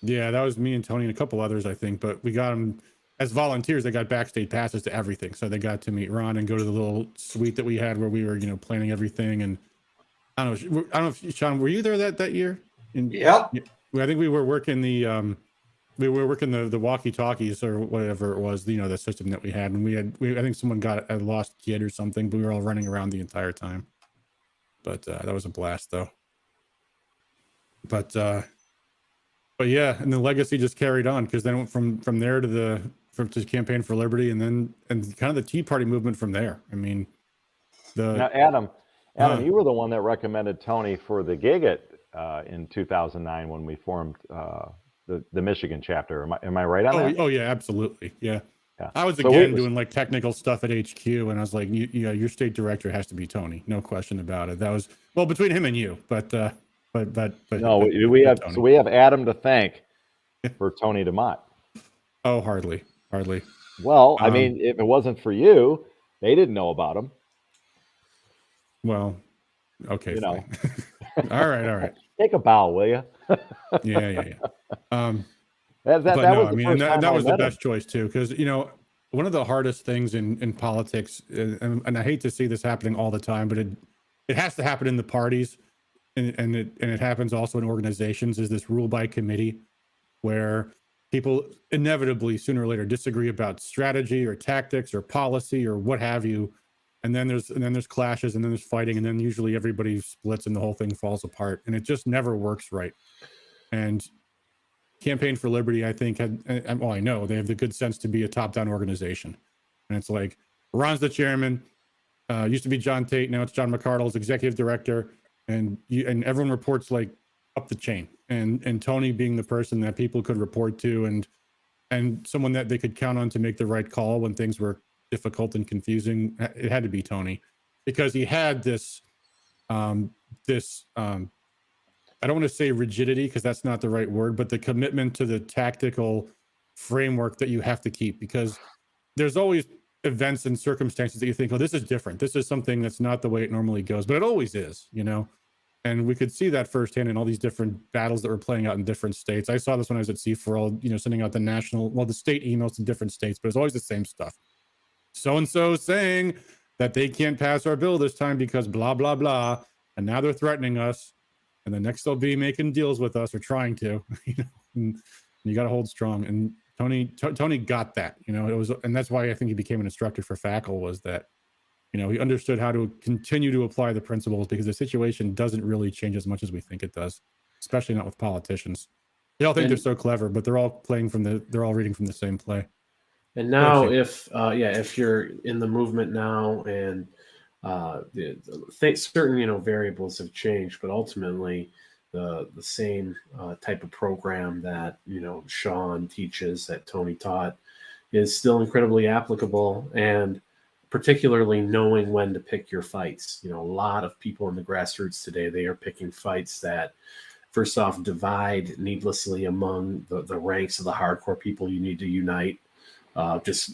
[SPEAKER 2] Yeah, that was me and Tony and a couple others, I think. But we got them as volunteers. They got backstage passes to everything, so they got to meet Ron and go to the little suite that we had where we were, planning everything. And I don't know if Sean, were you there that year?
[SPEAKER 5] Yeah.
[SPEAKER 2] I think we were working the walkie-talkies or whatever it was, the system that we had, and I think someone got a lost kid or something, but we were all running around the entire time. But that was a blast, though. But yeah, and the legacy just carried on, because then went from there to to Campaign for Liberty, and kind of the Tea Party movement from there. I mean,
[SPEAKER 3] now Adam, you were the one that recommended Tony for the gig in 2009 when we formed the Michigan chapter. Am I right on that?
[SPEAKER 2] Oh yeah, absolutely. Yeah. I was doing like technical stuff at HQ, and I was like, your state director has to be Tony, no question about it. That was between him and you, but no,
[SPEAKER 3] we have Adam to thank for Tony DeMott.
[SPEAKER 2] Oh, hardly.
[SPEAKER 3] Well, I mean, if it wasn't for you, they didn't know about him.
[SPEAKER 2] Well, okay. All right.
[SPEAKER 3] Take a bow, will you?
[SPEAKER 2] Yeah.
[SPEAKER 3] That
[SPEAKER 2] was the best choice too, because one of the hardest things in politics, and I hate to see this happening all the time, but it has to happen in the parties, and it happens also in organizations, is this rule by committee, where people inevitably sooner or later disagree about strategy or tactics or policy or what have you, and then there's clashes, and then there's fighting, and then usually everybody splits and the whole thing falls apart, and it just never works right. And Campaign for Liberty, I think, I know they have the good sense to be a top-down organization, and it's like Ron's the chairman, used to be John Tate, now it's John McCardle's executive director, and everyone reports like up the chain, and Tony being the person that people could report to, and someone that they could count on to make the right call when things were difficult and confusing. It had to be Tony, because he had this I don't want to say rigidity, because that's not the right word, but the commitment to the tactical framework that you have to keep, because there's always events and circumstances that you think, oh, this is different. This is something that's not the way it normally goes, but it always is, And we could see that firsthand in all these different battles that were playing out in different states. I saw this when I was at C4L, sending out the state emails to different states, but it's always the same stuff. So-and-so saying that they can't pass our bill this time because blah, blah, blah. And now they're threatening us. And the next they'll be making deals with us or trying to, and you got to hold strong. And Tony got that, and that's why I think he became an instructor for FACL, was that, he understood how to continue to apply the principles, because the situation doesn't really change as much as we think it does, especially not with politicians. They all think they're so clever, but they're all they're all reading from the same play.
[SPEAKER 8] And now, if you're in the movement now, and certain variables have changed, but ultimately the same type of program that Sean teaches, that Tony taught, is still incredibly applicable, and particularly knowing when to pick your fights. A lot of people in the grassroots today, they are picking fights that, first off, divide needlessly among the ranks of the hardcore people you need to unite, just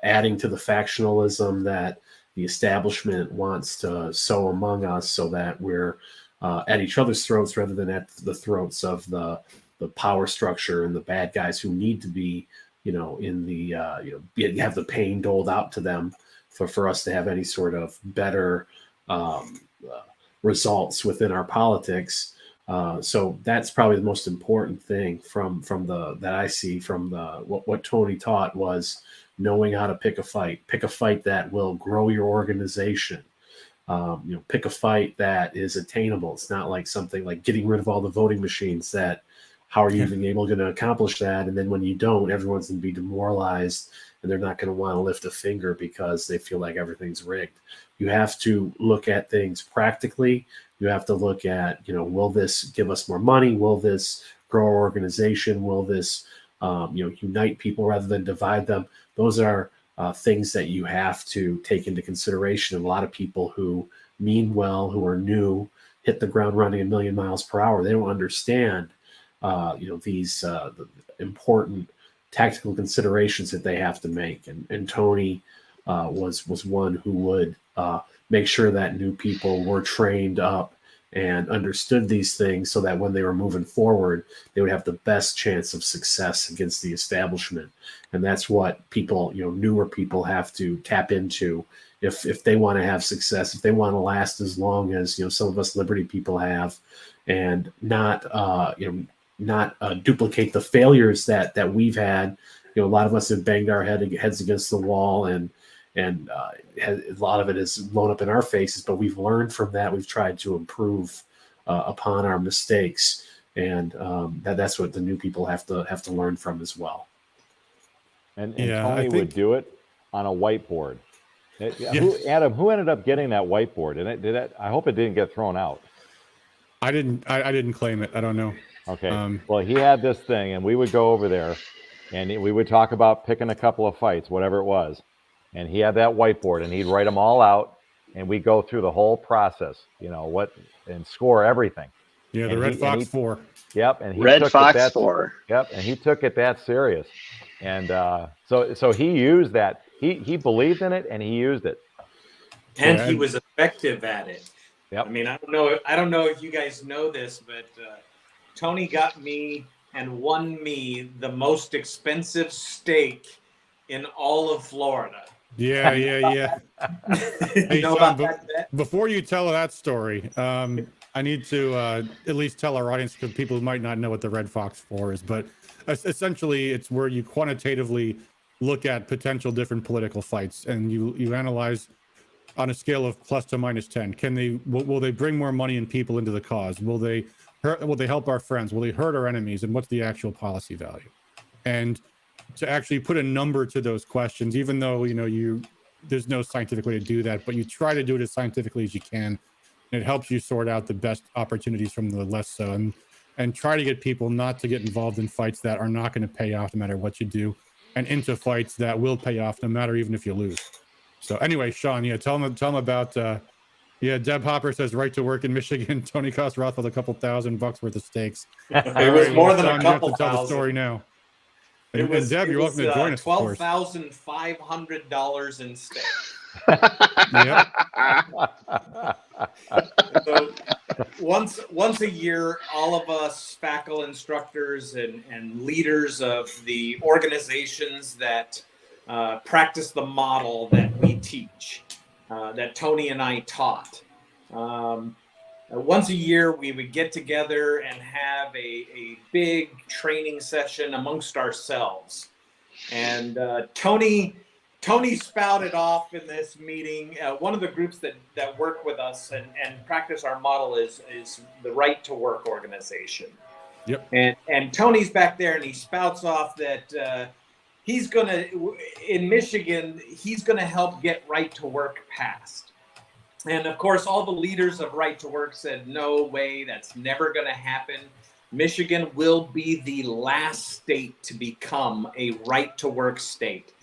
[SPEAKER 8] adding to the factionalism that the establishment wants to sow among us, so that we're at each other's throats rather than at the throats of the power structure and the bad guys who need to be, in the have the pain doled out to them for us to have any sort of better results within our politics. So that's probably the most important thing that I see from what Tony taught, was knowing how to pick a fight that will grow your organization. Pick a fight that is attainable. It's not like something like getting rid of all the voting machines. That how are you even able to accomplish that? And then when you don't, everyone's going to be demoralized, and they're not going to want to lift a finger because they feel like everything's rigged. You have to look at things practically. You have to look at, will this give us more money? Will this grow our organization? Will this, unite people rather than divide them? Those are things that you have to take into consideration. And a lot of people who mean well, who are new, hit the ground running a million miles per hour. They don't understand, these important tactical considerations that they have to make. And Tony was one who would make sure that new people were trained up and understood these things, so that when they were moving forward, they would have the best chance of success against the establishment. And that's what people, newer people have to tap into if they want to have success, if they want to last as long as, some of us Liberty people have, and not duplicate the failures that we've had. A lot of us have banged our heads against the wall, and a lot of it is blown up in our faces, but we've learned from that. We've tried to improve upon our mistakes, and that's what the new people have to learn from as well.
[SPEAKER 3] And Tony would do it on a whiteboard. Adam, who ended up getting that whiteboard? And I hope it didn't get thrown out.
[SPEAKER 2] I didn't claim it. I don't know.
[SPEAKER 3] Okay. Well, he had this thing, and we would go over there, and we would talk about picking a couple of fights, whatever it was. And he had that whiteboard, and he'd write them all out, and we go through the whole process, and score everything.
[SPEAKER 2] Yeah, the Red Fox 4.
[SPEAKER 3] Yep, and he
[SPEAKER 7] Red
[SPEAKER 3] took
[SPEAKER 7] Fox 4.
[SPEAKER 3] Yep, and he took it that serious, and so he used that. He believed in it, and he used it,
[SPEAKER 5] and he was effective at it.
[SPEAKER 3] Yep.
[SPEAKER 5] I mean, I don't know if you guys know this, but Tony got me and won me the most expensive steak in all of Florida.
[SPEAKER 2] Yeah. Hey, Sean, before you tell that story, I need to at least tell our audience, because people might not know what the Red Fox 4 is, but essentially it's where you quantitatively look at potential different political fights, and you analyze on a scale of plus to minus 10. Will they bring more money and people into the cause? Will they help our friends? Will they hurt our enemies? And what's the actual policy value? And to actually put a number to those questions, even though there's no scientific way to do that, but you try to do it as scientifically as you can. And it helps you sort out the best opportunities from the less so, and try to get people not to get involved in fights that are not going to pay off no matter what you do, and into fights that will pay off no matter even if you lose. So anyway, Sean, tell them about Deb Hopper says right to work in Michigan. Tony cost Rothfeld a couple $1,000 worth of steaks.
[SPEAKER 5] It was more than
[SPEAKER 2] Sean,
[SPEAKER 5] a couple
[SPEAKER 2] you have to tell
[SPEAKER 5] thousand.
[SPEAKER 2] The story now. And Deb, you're welcome to join us.
[SPEAKER 5] $12,500 in steak.
[SPEAKER 2] Yep.
[SPEAKER 5] So once a year, all of us faculty instructors and leaders of the organizations that practice the model that we teach, that Tony and I taught. Once a year, we would get together and have a big training session amongst ourselves. And Tony spouted off in this meeting. One of the groups that work with us and practice our model is the Right to Work organization.
[SPEAKER 2] Yep.
[SPEAKER 5] And Tony's back there, and he spouts off that he's gonna, in Michigan, he's gonna help get Right to Work passed. And of course, all the leaders of Right to Work said, no way, that's never gonna happen. Michigan will be the last state to become a Right to Work state.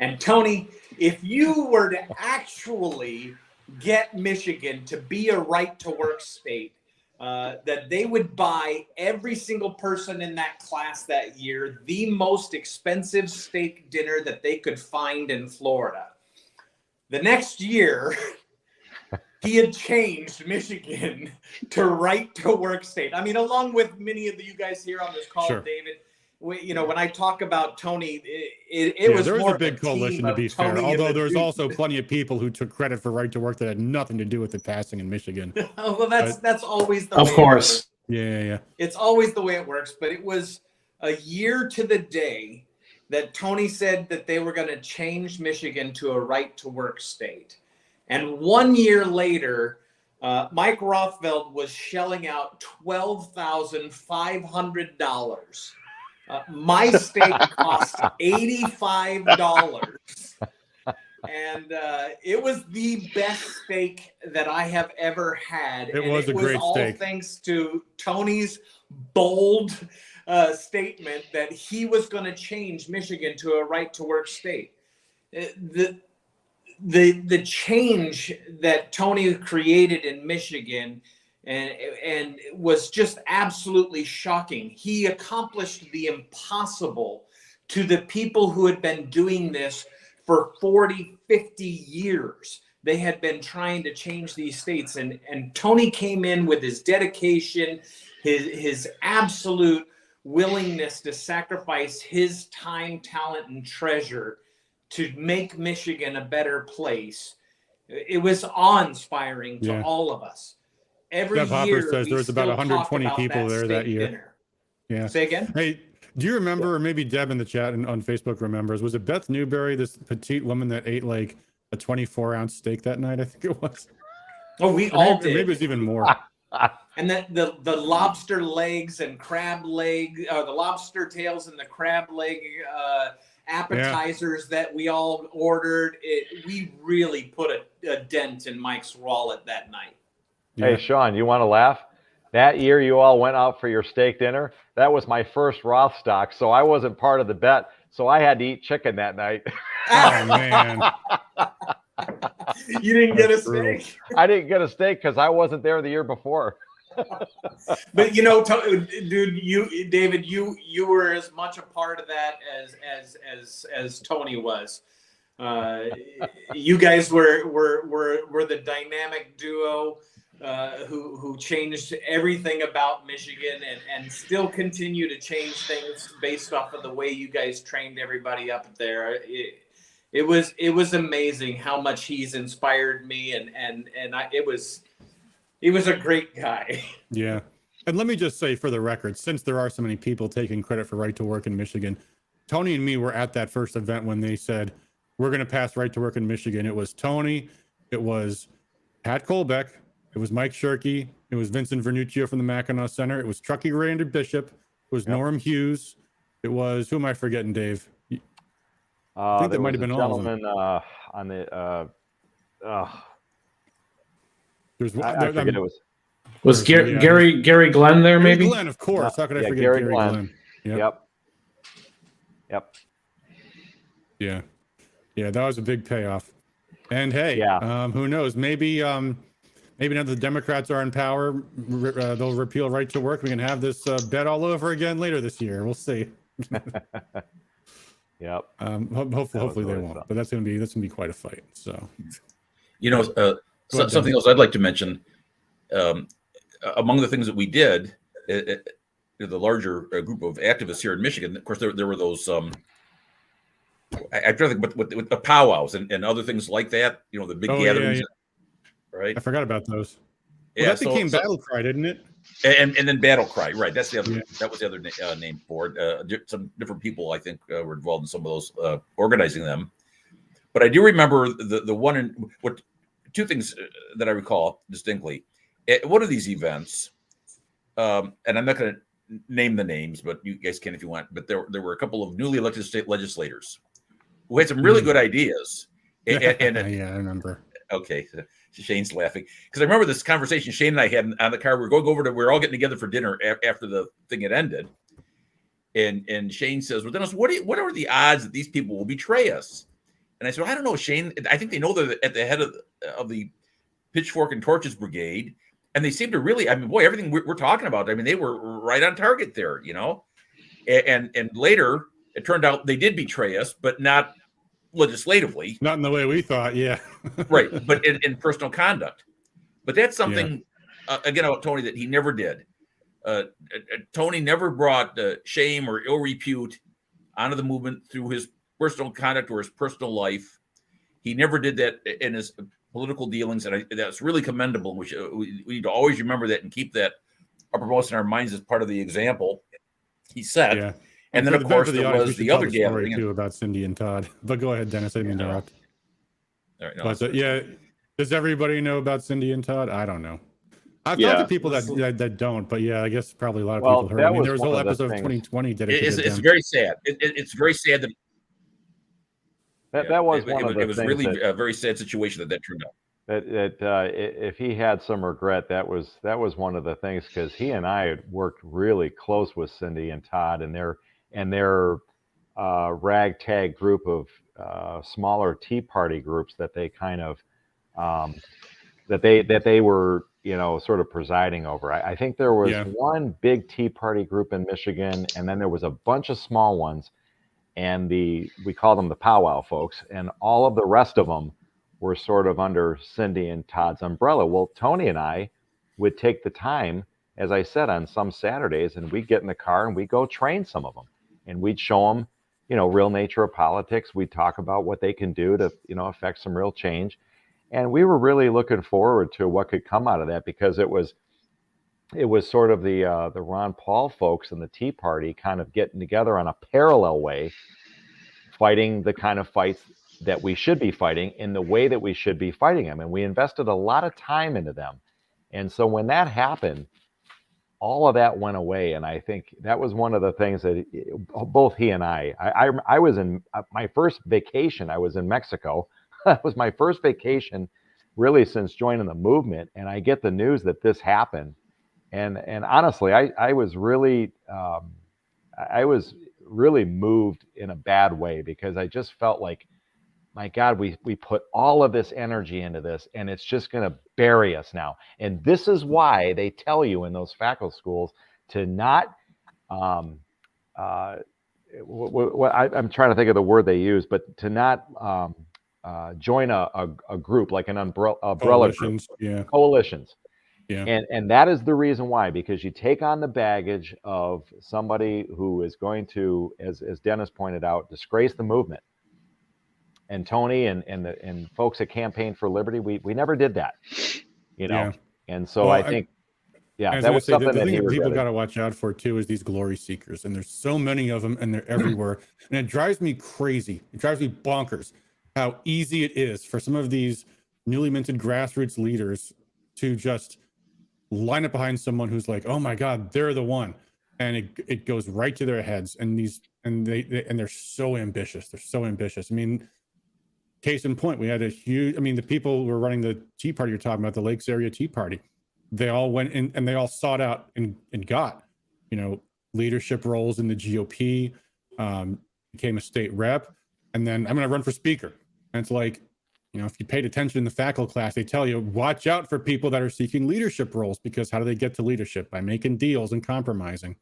[SPEAKER 5] And Tony, if you were to actually get Michigan to be a Right to Work state, that they would buy every single person in that class that year the most expensive steak dinner that they could find in Florida. The next year, he had changed Michigan to Right to Work state. I mean, along with many of you guys here on this call,
[SPEAKER 2] Sure.
[SPEAKER 5] David, when I talk about Tony, it was
[SPEAKER 2] there was
[SPEAKER 5] more
[SPEAKER 2] a big coalition, to be fair. Although there's also plenty of people who took credit for Right to Work that had nothing to do with it passing in Michigan.
[SPEAKER 5] Oh, well, that's always the
[SPEAKER 8] Of
[SPEAKER 5] way
[SPEAKER 8] course.
[SPEAKER 5] it works.
[SPEAKER 2] Yeah.
[SPEAKER 5] It's always the way it works. But it was a year to the day that Tony said that they were going to change Michigan to a Right to Work state. And 1 year later, Mike Rothfeld was shelling out $12,500. My steak cost $85. And it was the best steak that I have ever had.
[SPEAKER 2] It was a great
[SPEAKER 5] all
[SPEAKER 2] steak.
[SPEAKER 5] Thanks to Tony's bold statement that he was going to change Michigan to a Right to Work state. The change that Tony created in Michigan and was just absolutely shocking. He accomplished the impossible to the people who had been doing this for 40, 50 years. They had been trying to change these states, and Tony came in with his dedication, his absolute willingness to sacrifice his time, talent, and treasure to make Michigan a better place. It was awe-inspiring to all of us. Every
[SPEAKER 2] Deb Hopper
[SPEAKER 5] year,
[SPEAKER 2] says
[SPEAKER 5] we
[SPEAKER 2] there was about
[SPEAKER 5] still talk
[SPEAKER 2] 120
[SPEAKER 5] about
[SPEAKER 2] people there that
[SPEAKER 5] steak
[SPEAKER 2] year.
[SPEAKER 5] dinner.
[SPEAKER 2] Yeah.
[SPEAKER 5] Say again?
[SPEAKER 2] Hey, do you remember, or maybe Deb in the chat and on Facebook remembers, was it Beth Newberry, this petite woman that ate like a 24-ounce steak that night? I think it was.
[SPEAKER 5] Oh, we all did.
[SPEAKER 2] Maybe it was even more.
[SPEAKER 5] And the lobster legs and crab leg, the lobster tails and the crab leg appetizers that we all ordered, we really put a dent in Mike's wallet that night.
[SPEAKER 2] Yeah.
[SPEAKER 3] Hey, Sean, you want to laugh? That year you all went out for your steak dinner. That was my first Rothstock, so I wasn't part of the bet. So I had to eat chicken that night.
[SPEAKER 2] Oh, man.
[SPEAKER 5] You didn't get a
[SPEAKER 2] That's brutal.
[SPEAKER 5] steak.
[SPEAKER 3] I didn't get a steak because I wasn't there the year before.
[SPEAKER 5] But dude, David, you were as much a part of that as Tony was. You guys were the dynamic duo who changed everything about Michigan and still continue to change things based off of the way you guys trained everybody up there. It was amazing how much he's inspired me, he was a great guy.
[SPEAKER 2] Yeah. And let me just say for the record, since there are so many people taking credit for Right to Work in Michigan, Tony and me were at that first event when they said, we're going to pass Right to Work in Michigan. It was Tony, it was Pat Colbeck, it was Mike Shirkey, it was Vincent Vernuccio from the Mackinac Center, it was Truckee Randy Bishop, it was Norm Hughes, it was, who am I forgetting, Dave? I think that might have been all of them.
[SPEAKER 3] On the
[SPEAKER 2] There's
[SPEAKER 3] I forget it
[SPEAKER 8] Was Gary Glenn there, maybe?
[SPEAKER 2] Gary Glenn, of course. How could I forget
[SPEAKER 3] Gary
[SPEAKER 2] Gary
[SPEAKER 3] Glenn.
[SPEAKER 2] Glenn?
[SPEAKER 3] Yep.
[SPEAKER 2] Yeah, that was a big payoff. And hey,
[SPEAKER 3] Yeah.
[SPEAKER 2] Who knows? Maybe now that the Democrats are in power, they'll repeal Right to Work. We can have this bet all over again later this year. We'll see.
[SPEAKER 3] Yep.
[SPEAKER 2] Hopefully they won't. But that's gonna be quite a fight. So,
[SPEAKER 6] something else I'd like to mention. among the things that we did, the larger group of activists here in Michigan, of course, there were those. I try to think with the powwows and other things like that. You know, the big gatherings, right?
[SPEAKER 2] I forgot about those. Well,
[SPEAKER 6] Yeah,
[SPEAKER 2] that became Battle Cry, didn't it?
[SPEAKER 6] And then Battle Cry, right? That's the other. That was the other name for it. Some different people, I think, were involved in some of those organizing them. But I do remember the one in what two things that I recall distinctly. At one of these events, and I'm not going to name the names, but you guys can if you want. But there were a couple of newly elected state legislators who had some really good ideas. And
[SPEAKER 2] yeah, I remember.
[SPEAKER 6] Okay, Shane's laughing because I remember this conversation Shane and I had on the car. We were all getting together for dinner after the thing had ended, and Shane says, "Well, Dennis, what are the odds that these people will betray us?" And I said, "I don't know, Shane. I think they know they're at the head of the Pitchfork and Torches Brigade, and they seem to really. I mean, boy, everything we're talking about. I mean, they were right on target there, you know. And later, it turned out they did betray us, but not legislatively,
[SPEAKER 2] not in the way we thought,
[SPEAKER 6] right, but in personal conduct. But that's something again about Tony that he never did. Tony never brought shame or ill repute onto the movement through his personal conduct or his personal life. He never did that in his political dealings, and that's really commendable. We need to always remember that and keep that uppermost in our minds as part of the example he set. And then, of course, there was the other gathering
[SPEAKER 2] too about Cindy and Todd. But go ahead, Dennis. I didn't interrupt.
[SPEAKER 6] All right, no,
[SPEAKER 2] but does everybody know about Cindy and Todd? I don't know. I've talked to people that don't, but I guess probably a lot of people heard. I mean, there was a whole episode of 2020 dedicated.
[SPEAKER 6] It's very sad. It's very sad that
[SPEAKER 3] that was one of the
[SPEAKER 6] it was
[SPEAKER 3] things
[SPEAKER 6] really a very sad situation that turned out.
[SPEAKER 3] If he had some regret, that was one of the things, because he and I had worked really close with Cindy and Todd and their ragtag group of smaller Tea Party groups that they kind of that they were sort of presiding over. I think there was one big Tea Party group in Michigan, and then there was a bunch of small ones, and we call them the powwow folks, and all of the rest of them were sort of under Cindy and Todd's umbrella. Well, Tony and I would take the time, as I said, on some Saturdays, and we'd get in the car and we'd go train some of them, and we'd show them, real nature of politics. We'd talk about what they can do to, affect some real change. And we were really looking forward to what could come out of that, because it was sort of the Ron Paul folks and the Tea Party kind of getting together on a parallel way, fighting the kind of fights that we should be fighting in the way that we should be fighting them. And we invested a lot of time into them. And so when that happened, all of that went away. And I think that was one of the things that both he and I was in my first vacation. I was in Mexico. That was my first vacation really since joining the movement. And I get the news that this happened. And honestly, I was really moved in a bad way, because I just felt like, my God, we put all of this energy into this, and it's just going to bury us now. And this is why they tell you in those faculty schools to not, I'm trying to think of the word they use, but to not join a group like an umbrella group, coalitions.
[SPEAKER 2] Yeah.
[SPEAKER 3] And that is the reason why, because you take on the baggage of somebody who is going to, as Dennis pointed out, disgrace the movement. And Tony and folks at Campaign for Liberty, we never did that, And so I think, that was something that he
[SPEAKER 2] people got to watch out for too, is these glory seekers, and there's so many of them, and they're everywhere, and it drives me crazy. It drives me bonkers how easy it is for some of these newly minted grassroots leaders to just line up behind someone who's like, oh my God, they're the one, and it goes right to their heads, and they're so ambitious. They're so ambitious. I mean, case in point, we had the people who were running the Tea Party you're talking about, the Lakes Area Tea Party, they all went in and they all sought out and got, leadership roles in the GOP, became a state rep, and then I'm going to run for speaker. And it's like, if you paid attention in the faculty class, they tell you, watch out for people that are seeking leadership roles, because how do they get to leadership? By making deals and compromising.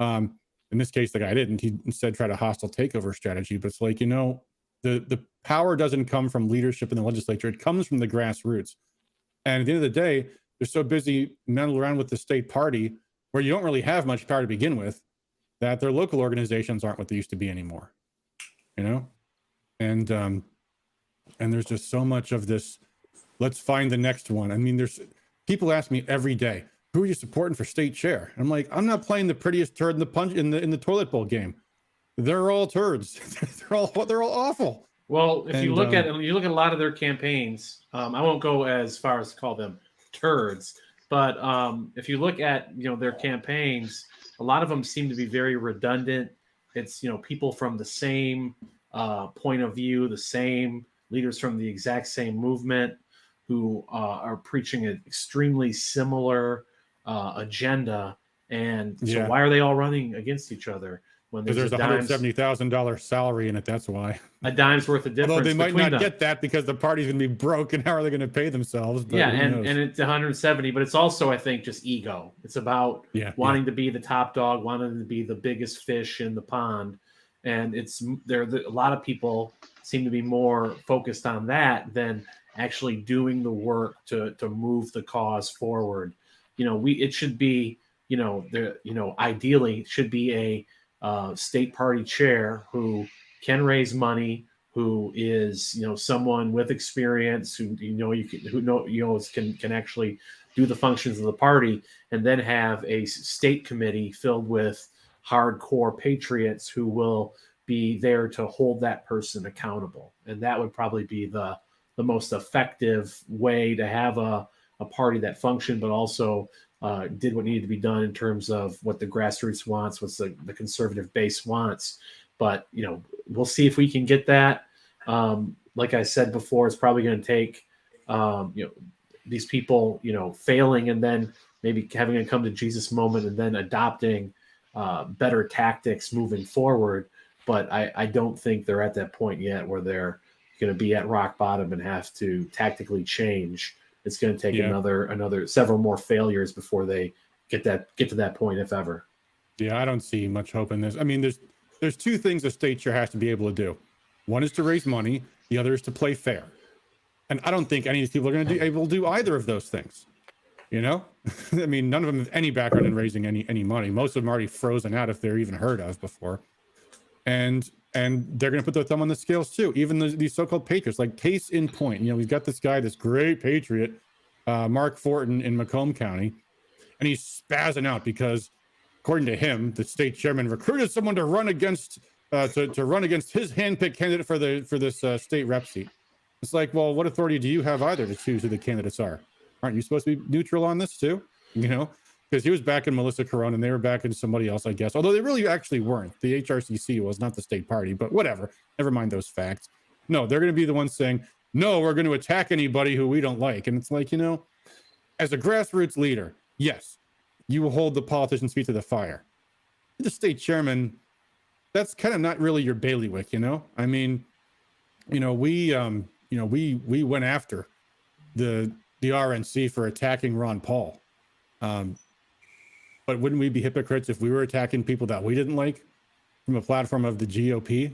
[SPEAKER 2] In this case, the guy didn't. He instead tried a hostile takeover strategy. But it's like, the power doesn't come from leadership in the legislature. It comes from the grassroots. And at the end of the day, they're so busy meddling around with the state party, where you don't really have much power to begin with, that their local organizations aren't what they used to be anymore. You know, and there's just so much of this. Let's find the next one. I mean, there's people ask me every day, who are you supporting for state chair? I'm like, I'm not playing the prettiest turd in the punch in the toilet bowl game. They're all turds. they're all awful.
[SPEAKER 8] Well, if you look at a lot of their campaigns, I won't go as far as to call them turds, but if you look at their campaigns, a lot of them seem to be very redundant. It's people from the same point of view, the same leaders from the exact same movement who are preaching an extremely similar agenda. And so why are they all running against each other? When
[SPEAKER 2] there's a $170,000 salary in it, that's why.
[SPEAKER 8] A dime's worth of difference.
[SPEAKER 2] Although they might not
[SPEAKER 8] them.
[SPEAKER 2] Get that because the party's going to be broke, and how are they going to pay themselves? But
[SPEAKER 8] and it's 170, but it's also, I think, just ego. It's about wanting to be the top dog, wanting to be the biggest fish in the pond, and a lot of people seem to be more focused on that than actually doing the work to move the cause forward. It should be, ideally it should be a state party chair who can raise money, who is someone with experience, who can actually do the functions of the party, and then have a state committee filled with hardcore patriots who will be there to hold that person accountable. And that would probably be the most effective way to have a party that functioned, but also did what needed to be done in terms of what the grassroots wants, what the conservative base wants. But, we'll see if we can get that. Like I said before, it's probably going to take, these people, failing and then maybe having a come to Jesus moment and then adopting better tactics moving forward. But I don't think they're at that point yet where they're going to be at rock bottom and have to tactically change. It's going to take another several more failures before they get to that point, if ever.
[SPEAKER 2] Yeah, I don't see much hope in this. I mean, there's two things a state chair has to be able to do. One is to raise money. The other is to play fair. And I don't think any of these people are going to be able to do either of those things. I mean, none of them have any background in raising any money. Most of them are already frozen out if they're even heard of before. And they're going to put their thumb on the scales too. Even these so-called patriots, like case in point, we've got this guy, this great patriot, Mark Fortin in Macomb County, and he's spazzing out because, according to him, the state chairman recruited someone to run against his handpicked candidate for this state rep seat. It's like, well, what authority do you have either to choose who the candidates are? Aren't you supposed to be neutral on this too? Because he was backing Melissa Corona and they were backing somebody else, I guess. Although they really actually weren't. The HRCC was, not the state party, but whatever. Never mind those facts. No, they're going to be the ones saying, no, we're going to attack anybody who we don't like. And it's like, as a grassroots leader, yes, you will hold the politician's feet to the fire. The state chairman, that's kind of not really your bailiwick, I mean, we went after the RNC for attacking Ron Paul. But wouldn't we be hypocrites if we were attacking people that we didn't like from a platform of the GOP,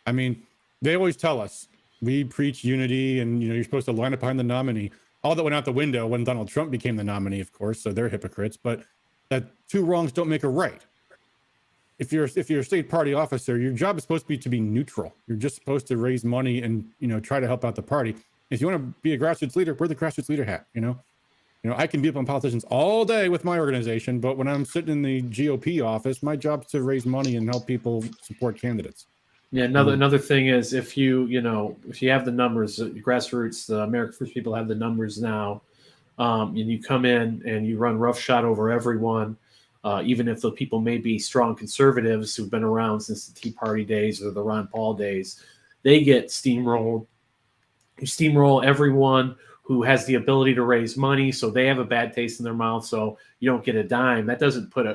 [SPEAKER 2] I mean, they always tell us we preach unity and, you're supposed to line up behind the nominee. All that went out the window when Donald Trump became the nominee, of course, so they're hypocrites, but that two wrongs don't make a right. If you're a state party officer, your job is supposed to be neutral. You're just supposed to raise money and, try to help out the party. If you want to be a grassroots leader, wear the grassroots leader hat, I can beat up on politicians all day with my organization, but when I'm sitting in the GOP office, my job is to raise money and help people support candidates.
[SPEAKER 8] Yeah, another thing is if you have the numbers, grassroots, the American First People have the numbers now, and you come in and you run roughshod over everyone, even if the people may be strong conservatives who've been around since the Tea Party days or the Ron Paul days, they get steamrolled. You steamroll everyone who has the ability to raise money, so they have a bad taste in their mouth, so you don't get a dime. That doesn't put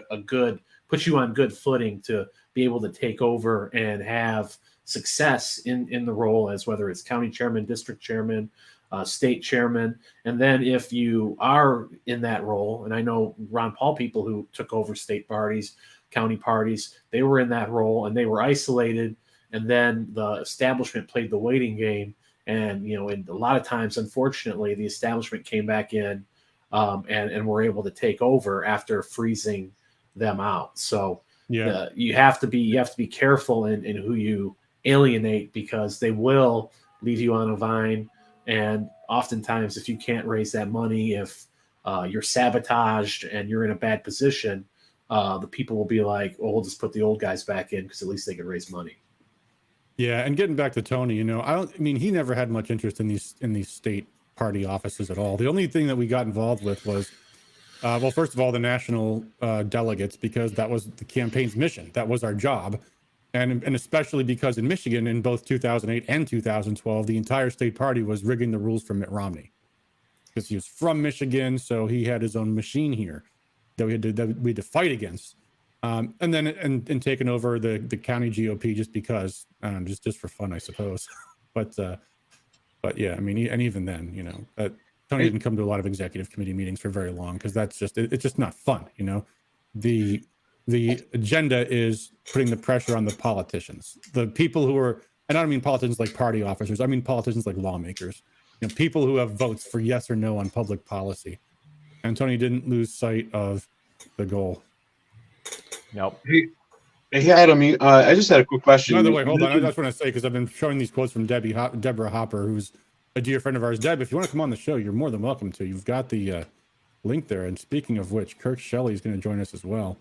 [SPEAKER 8] you on good footing to be able to take over and have success in the role as whether it's county chairman, district chairman, state chairman. And then if you are in that role, and I know Ron Paul people who took over state parties, county parties, they were in that role and they were isolated. And then the establishment played the waiting game. And, and a lot of times, unfortunately, the establishment came back in and were able to take over after freezing them out. So
[SPEAKER 2] Yeah.
[SPEAKER 8] you have to be careful in who you alienate, because they will leave you on a vine. And oftentimes, if you can't raise that money, if you're sabotaged and you're in a bad position, the people will be like, "Well, we'll just put the old guys back in because at least they can raise money."
[SPEAKER 2] Yeah, and getting back to Tony, I mean, he never had much interest in these state party offices at all. The only thing that we got involved with was, well, first of all, the national delegates, because that was the campaign's mission. That was our job. And especially because in Michigan, in both 2008 and 2012, the entire state party was rigging the rules for Mitt Romney, because he was from Michigan, so he had his own machine here that we had to fight against. And then and taking over the county GOP just because, just for fun, I suppose. But yeah, I mean, and even then, Tony didn't come to a lot of executive committee meetings for very long, because that's it's just not fun. The agenda is putting the pressure on the politicians, the people who are, and I don't mean politicians like party officers, I mean politicians like lawmakers, people who have votes for yes or no on public policy. And Tony didn't lose sight of the goal.
[SPEAKER 3] Nope.
[SPEAKER 9] Hey, Adam, I just had a quick question.
[SPEAKER 2] By the way, hold on. I just want to say, because I've been showing these quotes from Deborah Hopper, who's a dear friend of ours. Deb, if you want to come on the show, you're more than welcome to. You've got the link there. And speaking of which, Kirk Shelley is going to join us as well.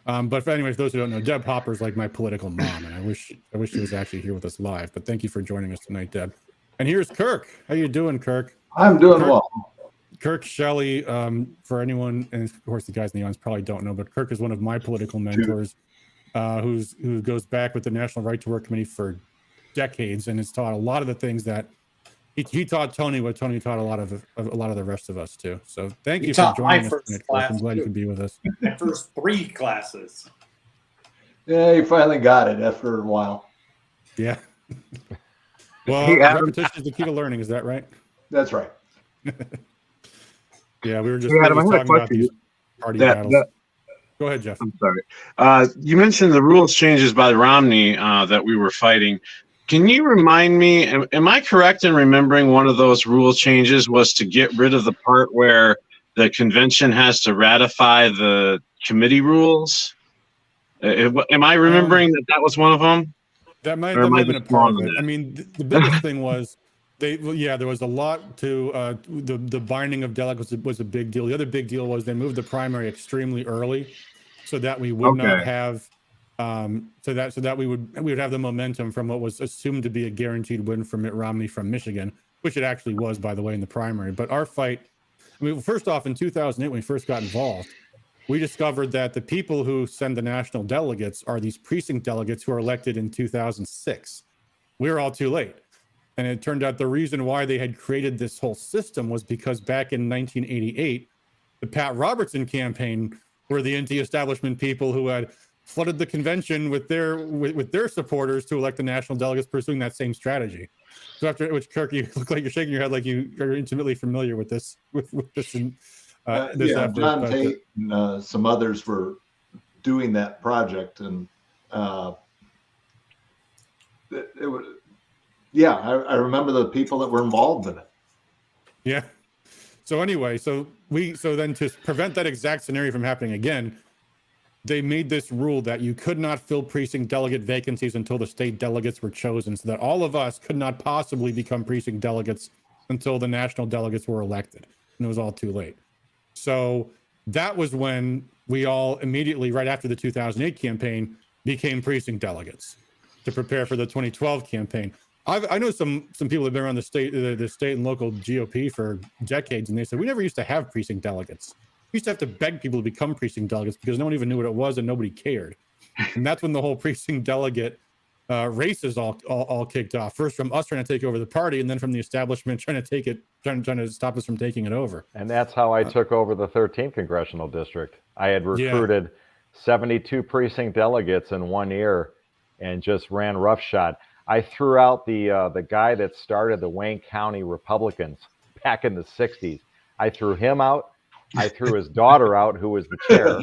[SPEAKER 2] But for those who don't know, Deb Hopper is like my political mom, and I wish she was actually here with us live. But thank you for joining us tonight, Deb. And here's Kirk. How you doing, Kirk?
[SPEAKER 10] I'm doing well.
[SPEAKER 2] Kirk Shelley, for anyone, and of course the guys in the audience probably don't know, but Kirk is one of my political mentors, who goes back with the National Right to Work Committee for decades, and has taught a lot of the things that he taught Tony, what Tony taught a lot of the rest of us too. So thank you for joining us tonight, Kirk. I'm glad you could be with us.
[SPEAKER 5] My first 3 classes.
[SPEAKER 10] Yeah, you finally got it after a while.
[SPEAKER 2] Yeah. Well, repetition is the key to learning. Is that right?
[SPEAKER 10] That's right.
[SPEAKER 2] Yeah, we were just,
[SPEAKER 9] Adam,
[SPEAKER 2] talking about these party battles. Go ahead, Jeff.
[SPEAKER 9] I'm sorry. You mentioned the rules changes by Romney that we were fighting. Can you remind me, am I correct in remembering one of those rule changes was to get rid of the part where the convention has to ratify the committee rules? Am I remembering that was one of them?
[SPEAKER 2] That might have been a part of it. I mean, the biggest thing was there was a lot to the binding of delegates was a big deal. The other big deal was they moved the primary extremely early, so that we would not have so that we would have the momentum from what was assumed to be a guaranteed win for Mitt Romney from Michigan, which it actually was, by the way, in the primary. But our fight, first off, in 2008, when we first got involved, we discovered that the people who send the national delegates are these precinct delegates who are elected in 2006. We were all too late. And it turned out the reason why they had created this whole system was because back in 1988, the Pat Robertson campaign were the anti-establishment people who had flooded the convention with their supporters to elect the national delegates pursuing that same strategy. So after which, Kirk, you look like you're shaking your head like you are intimately familiar with this this effort.
[SPEAKER 10] John Tate and some others were doing that project, and it was. Yeah, I remember the people that were involved in it.
[SPEAKER 2] Yeah. So anyway, so then to prevent that exact scenario from happening again, they made this rule that you could not fill precinct delegate vacancies until the state delegates were chosen, so that all of us could not possibly become precinct delegates until the national delegates were elected. And it was all too late. So that was when we all immediately, right after the 2008 campaign, became precinct delegates to prepare for the 2012 campaign. I know some people have been around the state and local GOP for decades, and they said we never used to have precinct delegates. We used to have to beg people to become precinct delegates because no one even knew what it was and nobody cared. And that's when the whole precinct delegate races all kicked off. First from us trying to take over the party, and then from the establishment trying to stop us from taking it over.
[SPEAKER 3] And that's how I took over the 13th congressional district. I had recruited 72 precinct delegates in 1 year and just ran roughshod. I threw out the guy that started the Wayne County Republicans back in the 60s. I threw him out. I threw his daughter out, who was the chair.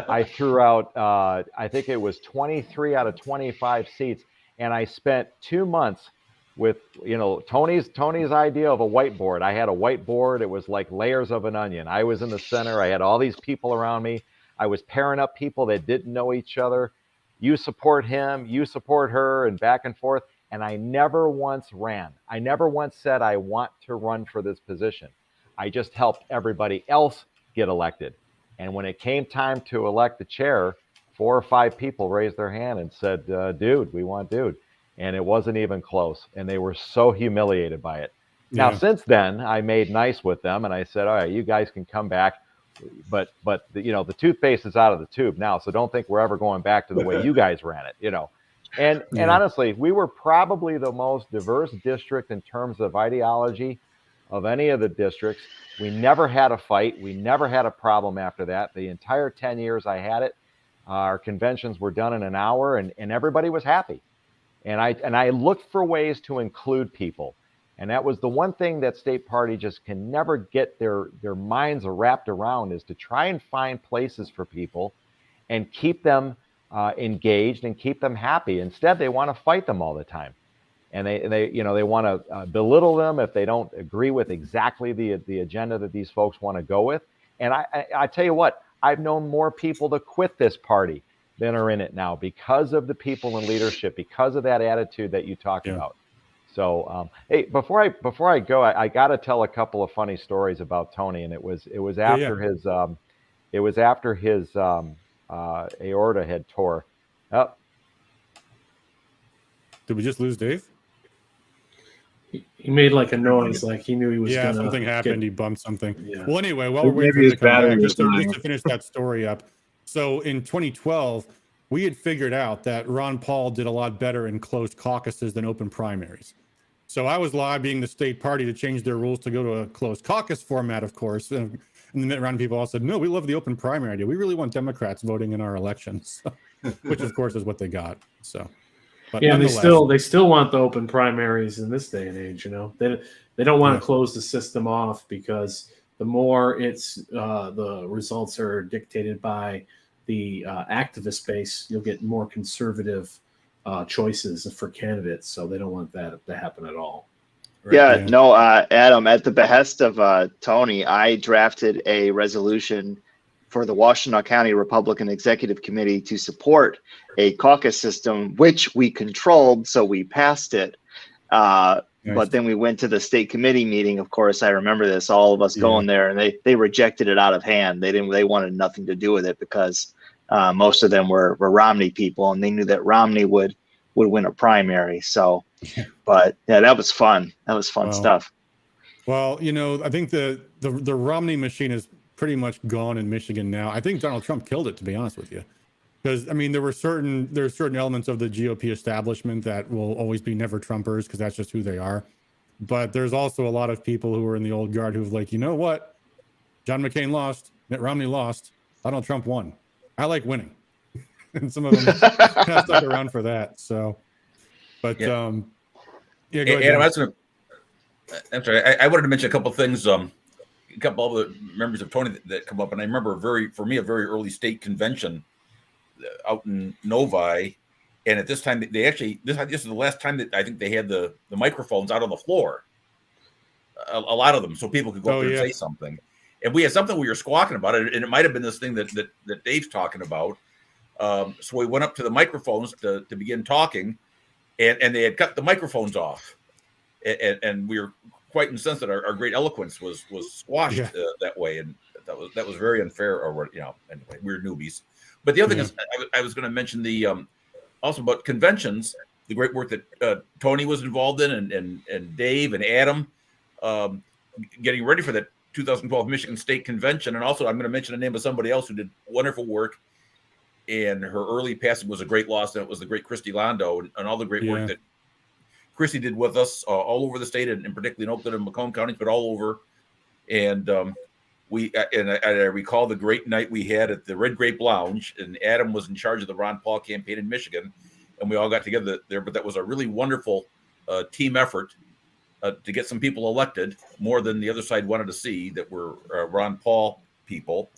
[SPEAKER 3] I threw out, I think it was 23 out of 25 seats. And I spent 2 months with Tony's idea of a whiteboard. I had a whiteboard. It was like layers of an onion. I was in the center. I had all these people around me. I was pairing up people that didn't know each other. You support him, you support her, and back and forth. And I never once ran. I never once said I want to run for this position. I just helped everybody else get elected. And when it came time to elect the chair, 4 or 5 people raised their hand and said, dude, we want dude. And it wasn't even close. And they were so humiliated by it. Now, since then, I made nice with them. And I said, all right, you guys can come back. But the toothpaste is out of the tube now. So don't think we're ever going back to the way you guys ran it, And honestly, we were probably the most diverse district in terms of ideology of any of the districts. We never had a fight. We never had a problem after that. The entire 10 years I had it, our conventions were done in an hour, and everybody was happy. And I looked for ways to include people. And that was the one thing that state party just can never get their minds wrapped around, is to try and find places for people and keep them engaged and keep them happy. Instead, they want to fight them all the time. And they want to belittle them if they don't agree with exactly the agenda that these folks want to go with. And I tell you what, I've known more people to quit this party than are in it now because of the people in leadership, because of that attitude that you talked about. So, hey, before I go, I got to tell a couple of funny stories about Tony. And it was after his aorta had tore. Oh.
[SPEAKER 2] Did we just lose Dave?
[SPEAKER 8] He made like a noise, like he knew he was.
[SPEAKER 2] Yeah, something happened. He bumped something.
[SPEAKER 8] Yeah.
[SPEAKER 2] Well, anyway, while we're waiting for him to come back, just to finish that story up. So in 2012, we had figured out that Ron Paul did a lot better in closed caucuses than open primaries. So I was lobbying the state party to change their rules to go to a closed caucus format, of course. And the Mitt Romney people all said, no, we love the open primary idea. We really want Democrats voting in our elections, which of course is what they got. So. But
[SPEAKER 8] yeah, they still want the open primaries in this day and age. They don't want to close the system off, because the more the results are dictated by the activist base, you'll get more conservative choices for candidates. So they don't want that to happen at all.
[SPEAKER 7] Right? No, Adam, at the behest of Tony, I drafted a resolution for the Washtenaw County Republican Executive Committee to support a caucus system, which we controlled, so we passed it. But then we went to the state committee meeting. Of course, I remember this, all of us going there, and they rejected it out of hand. They wanted nothing to do with it, because most of them were Romney people, and they knew that Romney would win a primary. So, but yeah, that was fun. That was fun stuff.
[SPEAKER 2] Well, I think the Romney machine is pretty much gone in Michigan now. I think Donald Trump killed it, to be honest with you, because there's certain elements of the GOP establishment that will always be never Trumpers, because that's just who they are. But there's also a lot of people who are in the old guard who've like, you know what, John McCain lost, Mitt Romney lost, Donald Trump won. I like winning, and some of them kind of stuck around for that. So, but go ahead,
[SPEAKER 6] Adam, I'm sorry. I wanted to mention a couple of things. A couple of the members of Tony that come up, and I remember a very early state convention out in Novi, and at this time this is the last time that I think they had the microphones out on the floor, a lot of them, so people could go up there and say something. And we had something we were squawking about it, and it might have been this thing that Dave's talking about. So we went up to the microphones to begin talking, and they had cut the microphones off, and we were quite incensed that our great eloquence was squashed that way, and that was very unfair. Or anyway, we're newbies. But the other thing is, I was going to mention the also about conventions, the great work that Tony was involved in, and Dave and Adam, getting ready for that 2012 Michigan State Convention. And also, I'm going to mention the name of somebody else who did wonderful work. And her early passing was a great loss, and it was the great Christy Londo, and all the great work that Christy did with us all over the state, and particularly in Oakland and Macomb counties, but all over. And I recall the great night we had at the Red Grape Lounge, and Adam was in charge of the Ron Paul campaign in Michigan, and we all got together there. But that was a really wonderful team effort to get some people elected, more than the other side wanted to see, that were Ron Paul people.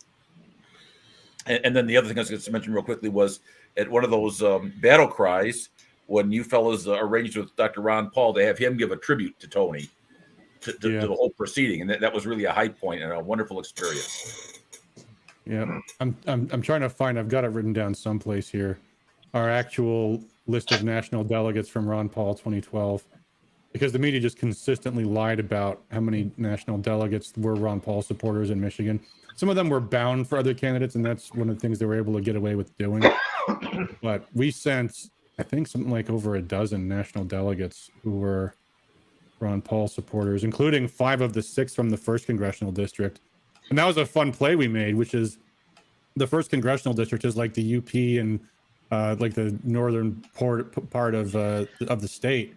[SPEAKER 6] And then the other thing I was going to mention real quickly was at one of those battle cries, when you fellows arranged with Dr. Ron Paul to have him give a tribute to Tony to the whole proceeding, and that was really a high point and a wonderful experience.
[SPEAKER 2] Yeah, I'm trying to find. I've got it written down someplace here. Our actual list of national delegates from Ron Paul 2012, because the media just consistently lied about how many national delegates were Ron Paul supporters in Michigan. Some of them were bound for other candidates, and that's one of the things they were able to get away with doing. But we sent, I think, something like over a dozen national delegates who were Ron Paul supporters, including 5 of the 6 from the 1st congressional district. And that was a fun play we made, which is the 1st congressional district is like the UP and like the northern part of the state.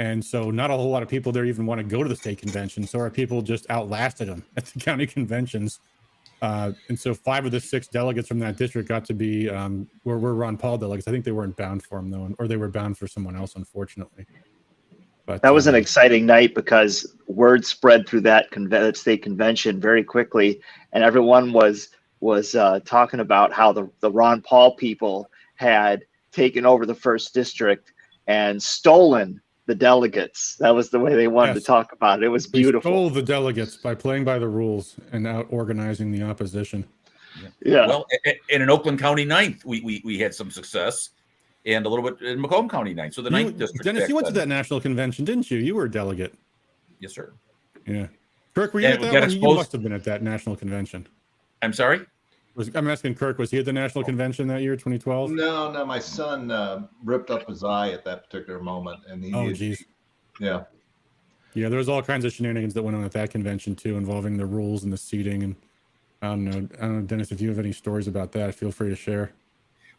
[SPEAKER 2] And so not a whole lot of people there even want to go to the state convention. So our people just outlasted them at the county conventions. And so 5 of the 6 delegates from that district got to be were Ron Paul delegates. I think they weren't bound for him though, or they were bound for someone else, unfortunately. But
[SPEAKER 7] that was an exciting night because word spread through that state convention very quickly, and everyone was talking about how the Ron Paul people had taken over the 1st district and stolen the delegates. That was the way they wanted to talk about it. It was beautiful.
[SPEAKER 2] They stole the delegates by playing by the rules and out organizing the opposition.
[SPEAKER 7] Yeah.
[SPEAKER 6] Well, and in Oakland County 9th, we had some success, and a little bit in Macomb County 9th. So the 9th district.
[SPEAKER 2] Dennis, you went to that national convention, didn't you? You were a delegate.
[SPEAKER 6] Yes, sir.
[SPEAKER 2] Yeah. Kirk, were you at that one? You must have been at that national convention.
[SPEAKER 6] I'm sorry?
[SPEAKER 2] I'm asking Kirk, was he at the national convention that year, 2012?
[SPEAKER 10] No, my son ripped up his eye at that particular moment, and he.
[SPEAKER 2] Geez.
[SPEAKER 10] Yeah.
[SPEAKER 2] Yeah, there was all kinds of shenanigans that went on at that convention too, involving the rules and the seating. And I don't know, Dennis, if you have any stories about that, feel free to share.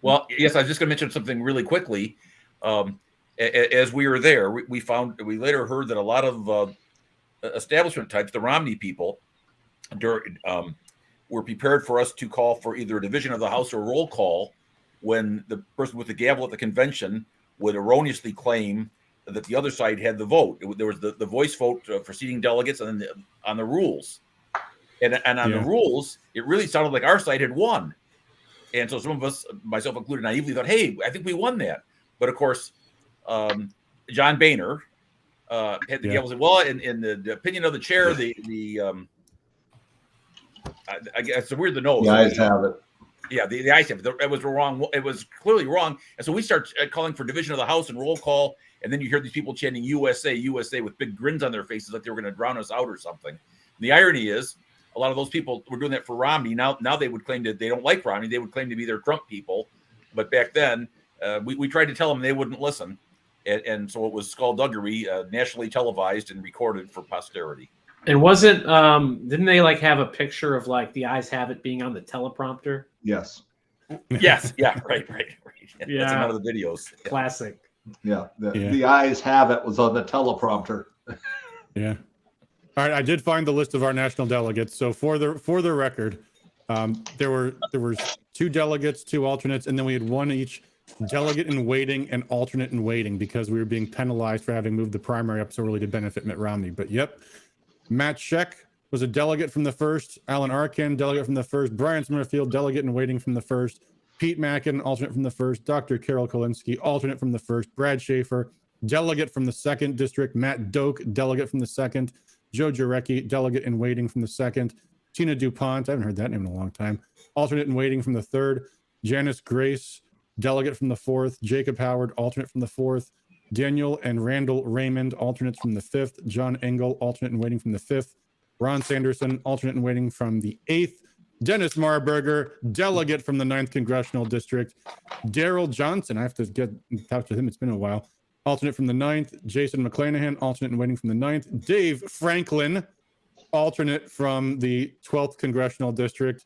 [SPEAKER 6] Well, yes, I was just going to mention something really quickly. As we were there, we later heard that a lot of establishment types, the Romney people, were prepared for us to call for either a division of the House or roll call when the person with the gavel at the convention would erroneously claim that the other side had the vote. There was the voice vote for seating delegates, and then on the rules. And on the rules, it really sounded like our side had won. And so some of us, myself included, naively thought, hey, I think we won that. But of course, John Boehner had the gavel. Well, in the opinion of the chair, I guess it's weird to know.
[SPEAKER 10] The ayes have it.
[SPEAKER 6] Yeah, the ayes have it. It was wrong. It was clearly wrong. And so we start calling for division of the House and roll call. And then you hear these people chanting USA, USA with big grins on their faces like they were going to drown us out or something. And the irony is, a lot of those people were doing that for Romney. Now they would claim that they don't like Romney. They would claim to be their Trump people. But back then, we tried to tell them, they wouldn't listen. And so it was skullduggery, nationally televised and recorded for posterity.
[SPEAKER 8] And wasn't didn't they like have a picture of like the ayes have it being on the teleprompter?
[SPEAKER 10] Yes.
[SPEAKER 6] Yes. Yeah. Right.
[SPEAKER 8] Yeah.
[SPEAKER 6] That's another of the videos. Yeah.
[SPEAKER 8] Classic.
[SPEAKER 10] Yeah. The ayes have it was on the teleprompter.
[SPEAKER 2] Yeah. All right. I did find the list of our national delegates. So for the record, there were 2 delegates, 2 alternates, and then we had 1 each delegate in waiting and alternate in waiting because we were being penalized for having moved the primary up so early to benefit Mitt Romney. But yep. Matt Scheck was a delegate from the 1st. Alan Arkin, delegate from the 1st. Brian Summerfield, delegate in waiting from the 1st. Pete Mackin, alternate from the 1st. Dr. Carol Kolinsky, alternate from the 1st. Brad Schaefer, delegate from the 2nd district. Matt Doak, delegate from the 2nd. Joe Jarecki, delegate in waiting from the 2nd. Tina DuPont, I haven't heard that name in a long time. Alternate in waiting from the 3rd. Janice Grace, delegate from the 4th. Jacob Howard, alternate from the 4th. Daniel and Randall Raymond, alternates from the 5th. John Engel, alternate in waiting from the 5th. Ron Sanderson, alternate in waiting from the 8th. Dennis Marburger, delegate from the 9th Congressional District. Daryl Johnson, I have to get in touch with him. It's been a while. Alternate from the 9th. Jason McClanahan, alternate in waiting from the 9th. Dave Franklin, alternate from the 12th Congressional District.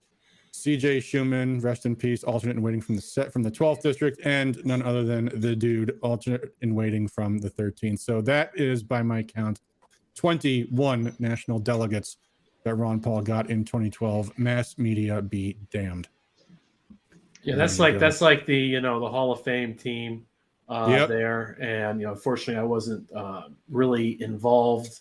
[SPEAKER 2] CJ Schumann, rest in peace, alternate in waiting from the 12th district, and none other than the dude, alternate in waiting from the 13th. So that is, by my count, 21 national delegates that Ron Paul got in 2012. Mass media be damned.
[SPEAKER 8] Yeah, that's like the the Hall of Fame team there, and unfortunately, I wasn't really involved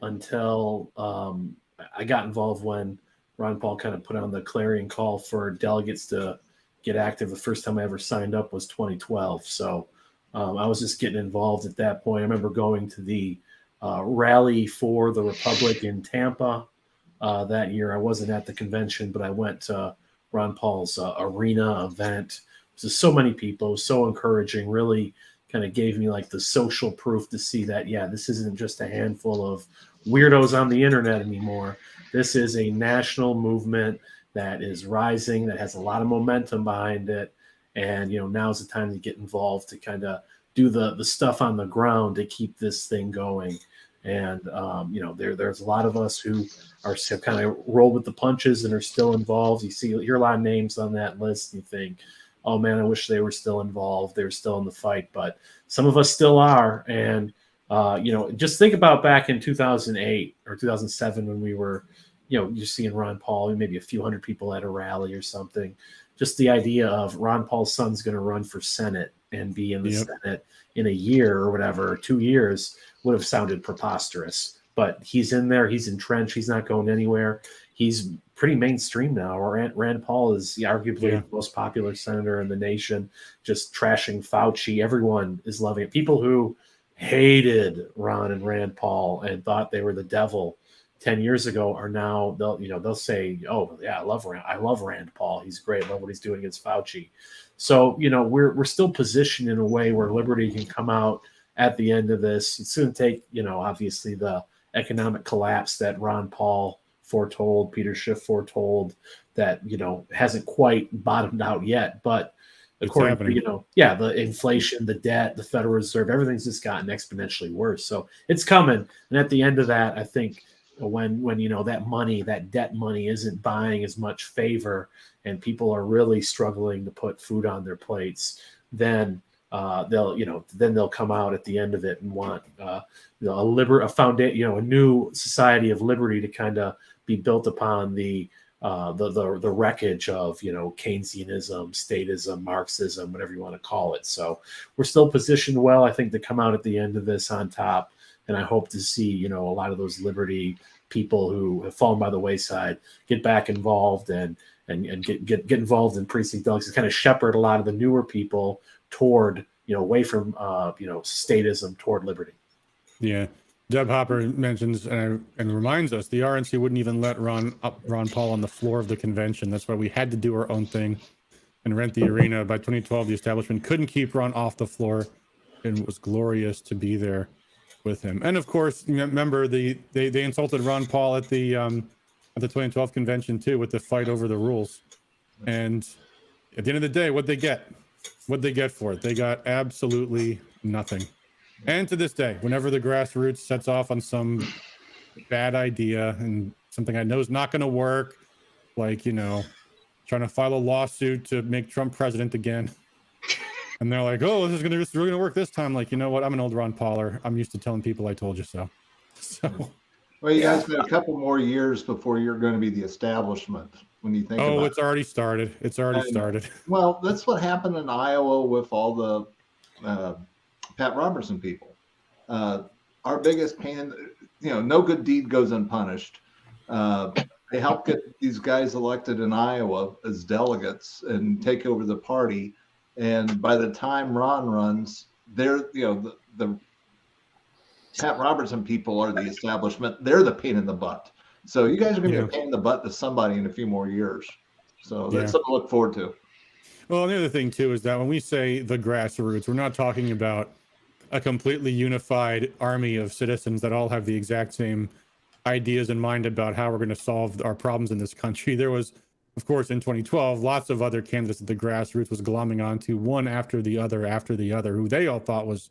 [SPEAKER 8] until I got involved when Ron Paul kind of put on the clarion call for delegates to get active. The first time I ever signed up was 2012. So I was just getting involved at that point. I remember going to the rally for the Republic in Tampa that year. I wasn't at the convention, but I went to Ron Paul's arena event. Just so many people. It was so encouraging. Really kind of gave me like the social proof to see that, yeah, this isn't just a handful of weirdos on the internet anymore. This is a national movement that is rising, that has a lot of momentum behind it. And, now's the time to get involved, to kind of do the stuff on the ground to keep this thing going. And, there's a lot of us who are kind of roll with the punches and are still involved. You hear a lot of names on that list. And you think, oh man, I wish they were still involved. They're still in the fight, but some of us still are. And, just think about back in 2008 or 2007 when we were, you're seeing Ron Paul, maybe a few hundred people at a rally or something. Just the idea of Ron Paul's son's going to run for Senate and be in the Senate in a year or whatever, or 2 years, would have sounded preposterous. But he's in there. He's entrenched. He's not going anywhere. He's pretty mainstream now. Rand Paul is arguably the most popular senator in the nation, just trashing Fauci. Everyone is loving it. People who hated Ron and Rand Paul and thought they were the devil 10 years ago are now, they'll say, oh yeah, I love Rand Paul. He's great. I love what he's doing against Fauci. So, we're still positioned in a way where liberty can come out at the end of this. It's going to take, obviously the economic collapse that Ron Paul foretold, Peter Schiff foretold, that, hasn't quite bottomed out yet. But according to, the inflation, the debt, the Federal Reserve, everything's just gotten exponentially worse. So it's coming. And at the end of that, I think when that debt money isn't buying as much favor and people are really struggling to put food on their plates, then they'll come out at the end of it and want a new society of liberty to kind of be built upon the wreckage of Keynesianism, statism, Marxism, whatever you want to call it. So we're still positioned well, I think, to come out at the end of this on top. And I hope to see a lot of those liberty people who have fallen by the wayside get back involved and get involved in precinct delegates, kind of shepherd a lot of the newer people toward away from statism toward liberty.
[SPEAKER 2] Yeah. Deb Hopper mentions and reminds us the RNC wouldn't even let Ron Paul on the floor of the convention. That's why we had to do our own thing and rent the arena. By 2012, the establishment couldn't keep Ron off the floor, and it was glorious to be there with him. And of course, remember they insulted Ron Paul at the 2012 convention too, with the fight over the rules. And at the end of the day, what'd they get for it? They got absolutely nothing. And to this day, whenever the grassroots sets off on some bad idea and something I know is not going to work, like, trying to file a lawsuit to make Trump president again. And they're like, oh, this is really going to work this time. Like, you know what? I'm an old Ron Pauler. I'm used to telling people I told you so.
[SPEAKER 10] Well, you guys got a couple more years before you're going to be the establishment when you think about it.
[SPEAKER 2] Oh, it's already started. Started.
[SPEAKER 10] Well, that's what happened in Iowa with all the Pat Robertson people. Our biggest pain, no good deed goes unpunished. They helped get these guys elected in Iowa as delegates and take over the party. And by the time Ron runs, they're, the Pat Robertson people are the establishment. They're the pain in the butt. So you guys are going to be a pain in the butt to somebody in a few more years. So that's something to look forward to.
[SPEAKER 2] Well, the other thing too is that when we say the grassroots, we're not talking about a completely unified army of citizens that all have the exact same ideas in mind about how we're going to solve our problems in this country. There was, of course, in 2012, lots of other candidates that the grassroots was glomming onto, one after the other, who they all thought was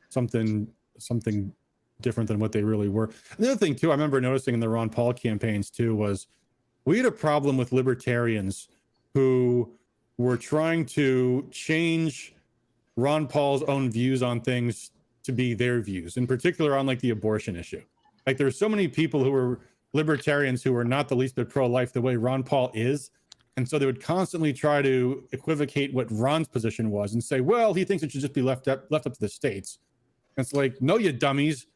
[SPEAKER 2] something different than what they really were. And the other thing too, I remember noticing in the Ron Paul campaigns too, was we had a problem with libertarians who were trying to change Ron Paul's own views on things to be their views, in particular on like the abortion issue. Like there's so many people who were libertarians who are not the least bit pro-life the way Ron Paul is. And so they would constantly try to equivocate what Ron's position was and say, well, he thinks it should just be left up to the states. And it's like, no, you dummies.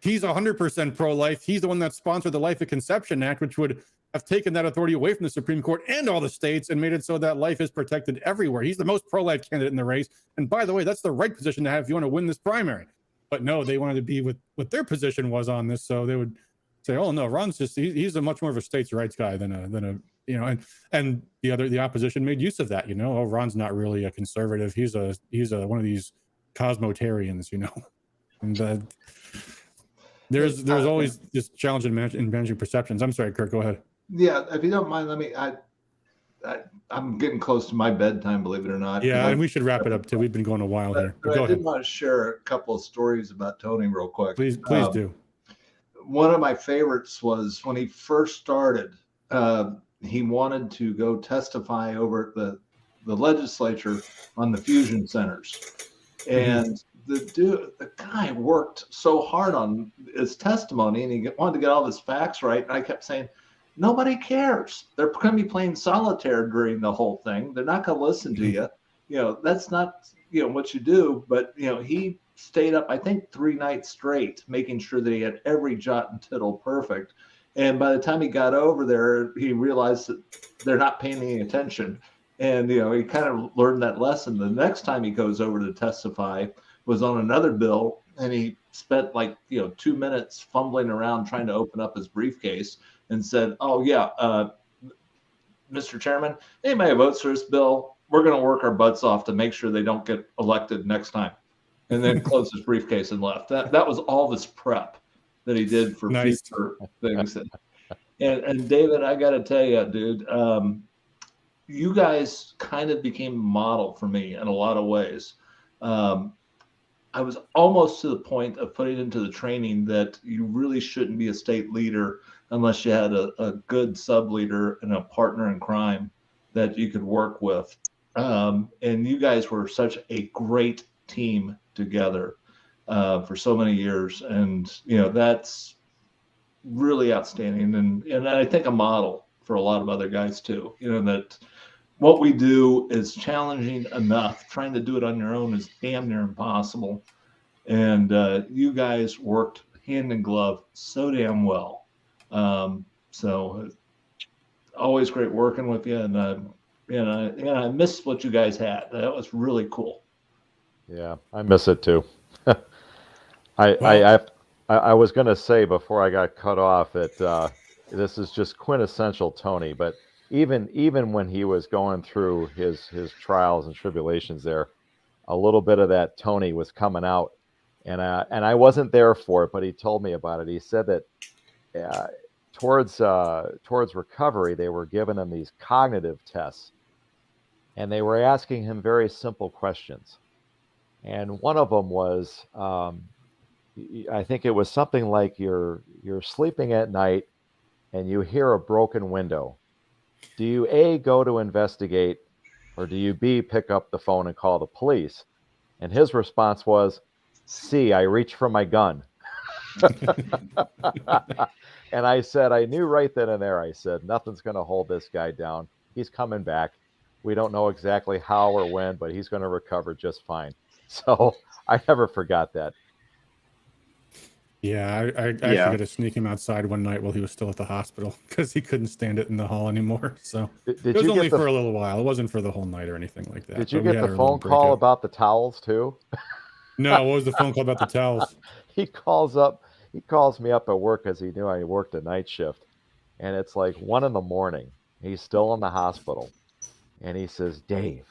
[SPEAKER 2] He's 100% pro-life. He's the one that sponsored the Life at Conception Act, which would have taken that authority away from the Supreme Court and all the states and made it so that life is protected everywhere. He's the most pro-life candidate in the race. And by the way, that's the right position to have if you want to win this primary. But no, they wanted to be with what their position was on this. So they would say, oh no, Ron's just, he's a much more of a states' rights guy than a and the opposition made use of that, oh, Ron's not really a conservative. He's a one of these cosmotarians, and there's always this challenge in managing perceptions. I'm sorry, Kurt, go ahead.
[SPEAKER 10] Yeah, if you don't mind, let me. I'm getting close to my bedtime, believe it or not.
[SPEAKER 2] Yeah, and we should wrap it up too. We've been going a while here.
[SPEAKER 10] But
[SPEAKER 2] go
[SPEAKER 10] I
[SPEAKER 2] ahead.
[SPEAKER 10] did want to share a couple of stories about Tony real quick.
[SPEAKER 2] Please do.
[SPEAKER 10] One of my favorites was when he first started. He wanted to go testify over at the legislature on the fusion centers, and the guy worked so hard on his testimony, and he wanted to get all his facts right. And I kept saying, nobody cares. They're going to be playing solitaire during the whole thing. They're not going to listen to you. That's not what you do. But he stayed up, I think, 3 nights straight, making sure that he had every jot and tittle perfect. And by the time he got over there, he realized that they're not paying any attention. And he kind of learned that lesson. The next time he goes over to testify was on another bill, and he spent 2 minutes fumbling around trying to open up his briefcase and said, oh yeah, Mr. Chairman, anybody votes for this bill, we're going to work our butts off to make sure they don't get elected next time. And then closed his briefcase and left. That was all this prep that he did for future things. And David, I got to tell you, dude, you guys kind of became a model for me in a lot of ways. I was almost to the point of putting into the training that you really shouldn't be a state leader unless you had a good sub leader and a partner in crime that you could work with. And you guys were such a great team together for so many years. And, that's really outstanding. And I think a model for a lot of other guys too, that what we do is challenging enough. Trying to do it on your own is damn near impossible. And you guys worked hand in glove so damn well. So always great working with you. And I miss what you guys had. That was really cool.
[SPEAKER 3] Yeah, I miss it too. I was going to say before I got cut off that this is just quintessential Tony, but even when he was going through his trials and tribulations there, a little bit of that Tony was coming out, and I wasn't there for it, but he told me about it. He said that towards recovery, they were giving him these cognitive tests, and they were asking him very simple questions. And one of them was, I think it was something like you're sleeping at night and you hear a broken window. Do you A, go to investigate, or do you B, pick up the phone and call the police? And his response was, C, I reach for my gun. And I said, I knew right then and there, I said, nothing's going to hold this guy down. He's coming back. We don't know exactly how or when, but he's going to recover just fine. So I never forgot that.
[SPEAKER 2] Yeah, I actually got to sneak him outside one night while he was still at the hospital because he couldn't stand it in the hall anymore. So it was only for a little while. It wasn't for the whole night or anything like that.
[SPEAKER 3] Did you get the phone call about the towels too?
[SPEAKER 2] No, what was the phone call about the towels?
[SPEAKER 3] He calls me up at work because he knew I worked a night shift. And it's like 1 a.m. He's still in the hospital. And he says, Dave,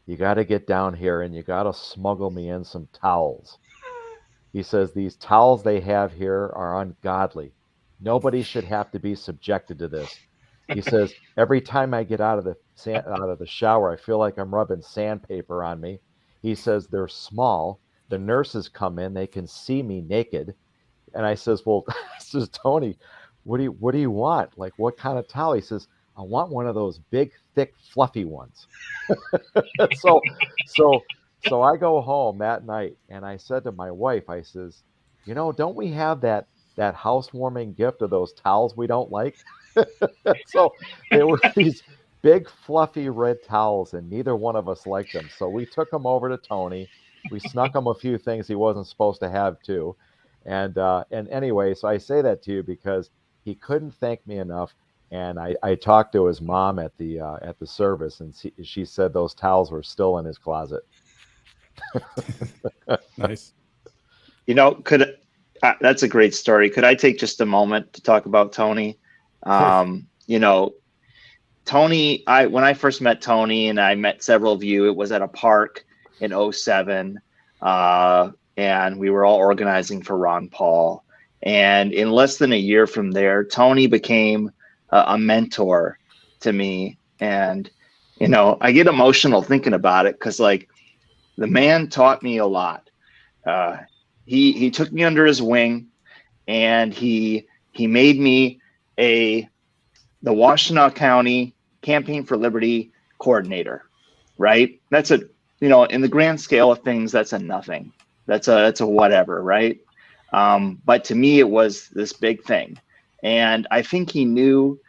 [SPEAKER 3] you got to get down here and you got to smuggle me in some towels. He says, these towels they have here are ungodly. Nobody should have to be subjected to this. He says, every time I get out of the shower, I feel like I'm rubbing sandpaper on me. He says, they're small. The nurses come in, they can see me naked. And I says, well, says Tony, what do you want? Like, what kind of towel? He says, I want one of those big, thick, fluffy ones. So I go home that night and I said to my wife, I says, don't we have that housewarming gift of those towels we don't like? So there were these big, fluffy red towels and neither one of us liked them. So we took them over to Tony. We snuck him a few things he wasn't supposed to have too. And anyway, so I say that to you because he couldn't thank me enough. And I talked to his mom at the service, and she said those towels were still in his closet.
[SPEAKER 2] Nice.
[SPEAKER 7] You know, that's a great story. Could I take just a moment to talk about Tony? You know, Tony, when I first met Tony, and I met several of you, it was at a park in 2007, and we were all organizing for Ron Paul. And in less than a year from there, Tony became a mentor to me. And, you know, I get emotional thinking about it because, like, the man taught me a lot. He took me under his wing, and he made me the Washtenaw County Campaign for Liberty coordinator, right? That's you know, in the grand scale of things, that's a nothing. That's a whatever, right? But to me, it was this big thing. And I think he knew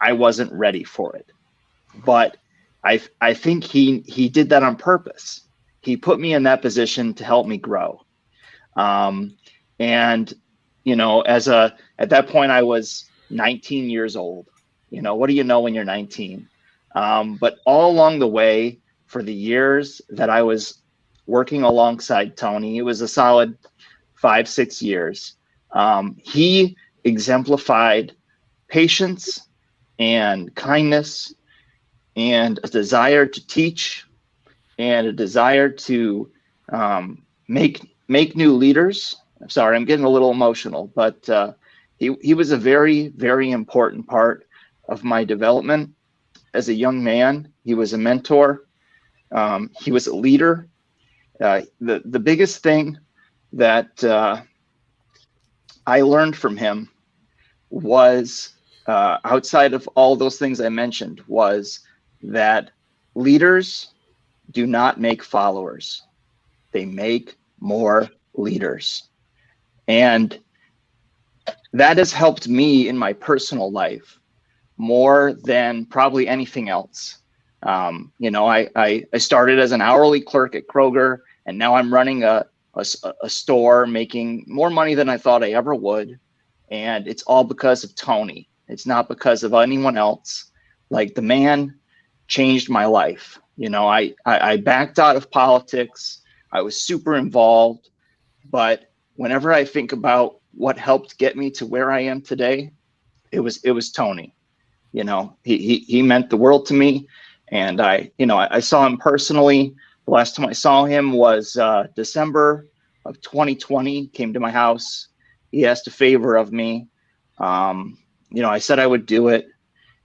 [SPEAKER 7] I wasn't ready for it. But I think he did that on purpose. He put me in that position to help me grow. And, you know, at that point, I was 19 years old. You know, what do you know when you're 19? But all along the way, for the years that I was working alongside Tony, it was a solid 5-6 years. He exemplified patience and kindness and a desire to teach and a desire to make new leaders. I'm sorry, I'm getting a little emotional, but he was a very, very important part of my development as a young man. He was a mentor. He was a leader. The biggest thing that I learned from him was, outside of all those things I mentioned, was that leaders do not make followers. They make more leaders. And that has helped me in my personal life more than probably anything else. You know, I started as an hourly clerk at Kroger, and now I'm running a store, making more money than I thought I ever would. And it's all because of Tony. It's not because of anyone else. Like, the man changed my life. You know, I backed out of politics. I was super involved. But whenever I think about what helped get me to where I am today, it was Tony. You know, he meant the world to me. And I saw him personally. The last time I saw him was December of 2020. Came to my house. He asked a favor of me. You know, I said I would do it,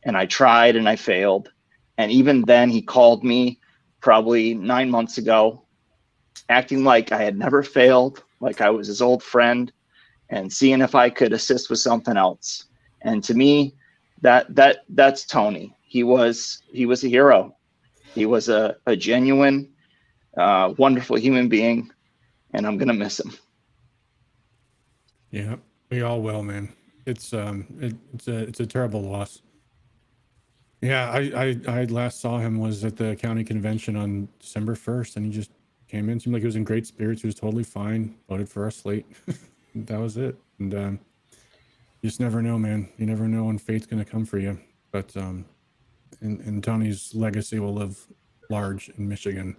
[SPEAKER 7] and I tried, and I failed. And even then, he called me probably 9 months ago, acting like I had never failed, like I was his old friend, and seeing if I could assist with something else. And to me, that's Tony. He was a hero. He was a genuine, wonderful human being, and I'm gonna miss him.
[SPEAKER 2] Yeah, we all will, man. It's a terrible loss. Yeah, I last saw him was at the county convention on December 1st, and he just came in. Seemed like he was in great spirits. He was totally fine. Voted for our slate. That was it. And you just never know, man. You never know when fate's gonna come for you. But and Tony's legacy will live large in Michigan,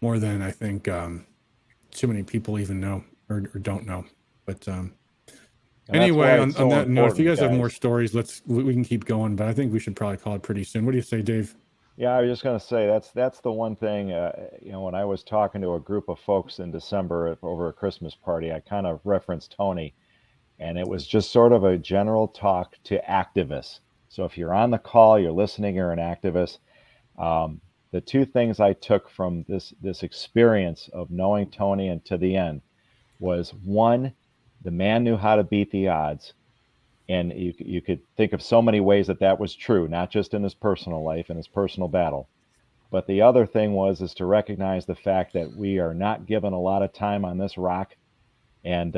[SPEAKER 2] more than I think too many people even know or don't know. But anyway, on that note, if you guys have more stories, we can keep going. But I think we should probably call it pretty soon. What do you say, Dave?
[SPEAKER 3] Yeah, I was just going to say that's the one thing. You know, when I was talking to a group of folks in December over a Christmas party, I kind of referenced Tony, and it was just sort of a general talk to activists. So if you're on the call, you're listening, you're an activist. The two things I took from this experience of knowing Tony and to the end was, one, the man knew how to beat the odds. And you could think of so many ways that was true, not just in his personal life and his personal battle. But the other thing is to recognize the fact that we are not given a lot of time on this rock. And,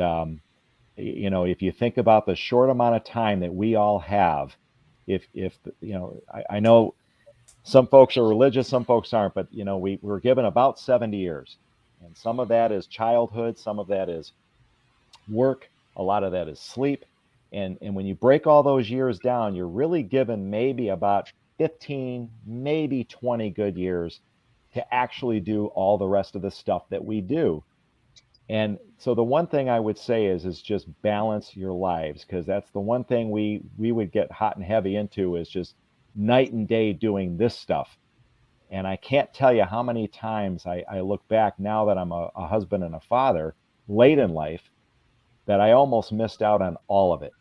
[SPEAKER 3] you know, if you think about the short amount of time that we all have, if you know, I know some folks are religious, some folks aren't, but, you know, we're given about 70 years. And some of that is childhood, some of that is work, a lot of that is sleep. And when you break all those years down, you're really given maybe about 15, maybe 20 good years to actually do all the rest of the stuff that we do. And so the one thing I would say is just balance your lives, because that's the one thing we would get hot and heavy into, is just night and day doing this stuff. And I can't tell you how many times I look back now that I'm a husband and a father late in life, that I almost missed out on all of it.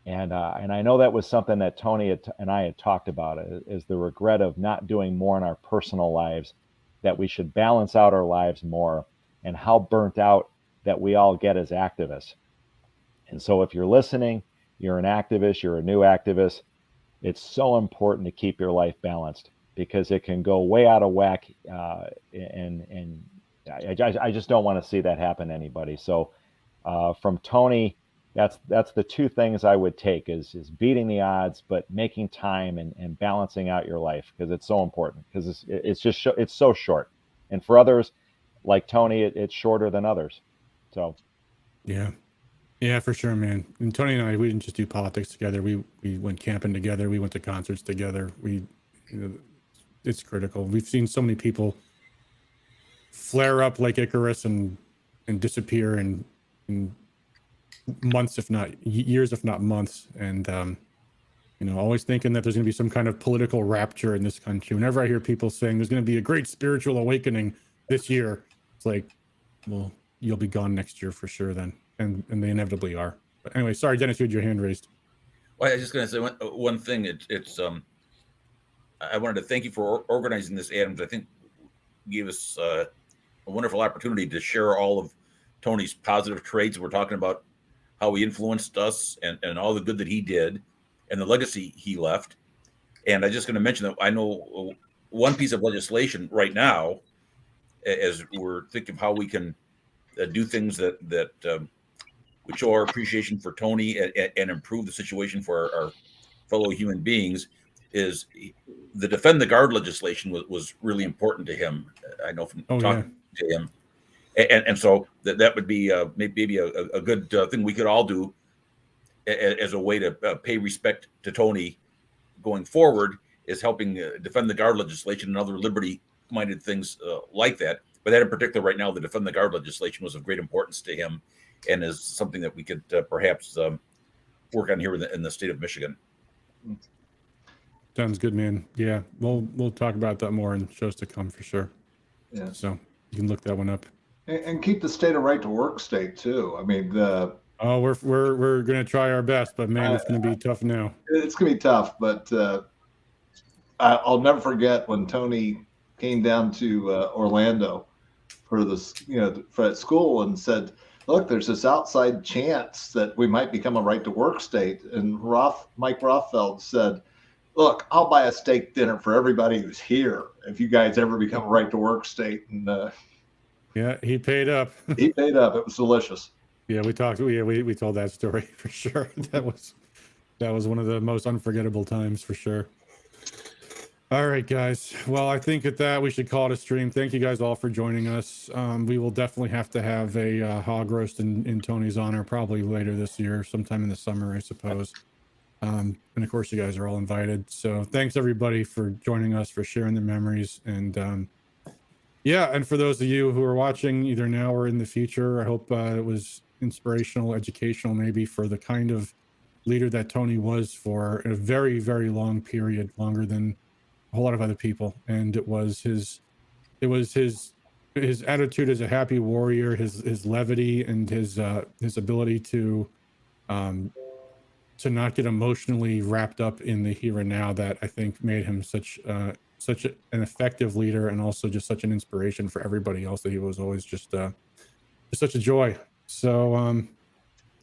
[SPEAKER 3] And I know that was something that Tony and I had talked about, is the regret of not doing more in our personal lives, that we should balance out our lives more, and how burnt out that we all get as activists. And so if you're listening, you're an activist, you're a new activist, it's so important to keep your life balanced, because it can go way out of whack. And I just don't want to see that happen to anybody. So from Tony, that's the two things I would take, is beating the odds, but making time and balancing out your life, because it's so important, because it's so short. And for others, like Tony, it's shorter than others. So
[SPEAKER 2] yeah, for sure, man. And Tony and I, we didn't just do politics together. We went camping together. We went to concerts together. It's critical. We've seen so many people flare up like Icarus and disappear in months, if not years, if not months. And always thinking that there's going to be some kind of political rapture in this country. Whenever I hear people saying there's going to be a great spiritual awakening this year, it's like, well, you'll be gone next year for sure then. And they inevitably are. But anyway, sorry, Dennis, you had your hand raised.
[SPEAKER 6] Well, I was just going to say one thing. I wanted to thank you for organizing this, Adams. I think gave us a wonderful opportunity to share all of Tony's positive traits. We're talking about how he influenced us and all the good that he did and the legacy he left. And I'm just going to mention that I know one piece of legislation right now, as we're thinking of how we can do things that would show our appreciation for Tony and improve the situation for our fellow human beings, is the Defend the Guard legislation was really important to him. I know from talking to him. And so that would be maybe a good thing we could all do as a way to pay respect to Tony going forward, is helping defend the guard legislation and other liberty-minded things like that. But that in particular right now, the Defend the Guard legislation was of great importance to him, and is something that we could perhaps work on here in the state of Michigan.
[SPEAKER 2] Sounds good, man. Yeah, we'll talk about that more in shows to come for sure.
[SPEAKER 10] Yeah.
[SPEAKER 2] So you can look that one up.
[SPEAKER 10] And keep the state a right to work state too. I mean,
[SPEAKER 2] we're gonna try our best, but man, it's gonna be tough now.
[SPEAKER 10] It's gonna be tough, but I'll never forget when Tony came down to Orlando for for school and said, "Look, there's this outside chance that we might become a right to work state." And Mike Rothfeld said, "Look, I'll buy a steak dinner for everybody who's here if you guys ever become a right to work state." And
[SPEAKER 2] yeah, he paid up.
[SPEAKER 10] He paid up. It was delicious.
[SPEAKER 2] Yeah, we talked. We told that story for sure. That was one of the most unforgettable times for sure. All right, guys. Well, I think at that we should call it a stream. Thank you guys all for joining us. We will definitely have to have a hog roast in Tony's honor probably later this year, sometime in the summer, I suppose. And of course, you guys are all invited. So thanks everybody for joining us, for sharing the memories. And yeah, and for those of you who are watching either now or in the future, I hope it was inspirational, educational, maybe, for the kind of leader that Tony was for a very, very long period, longer than a whole lot of other people. And it was his attitude as a happy warrior, his levity, and his ability to not get emotionally wrapped up in the here and now that I think made him such an effective leader, and also just such an inspiration for everybody else. That he was always just such a joy. So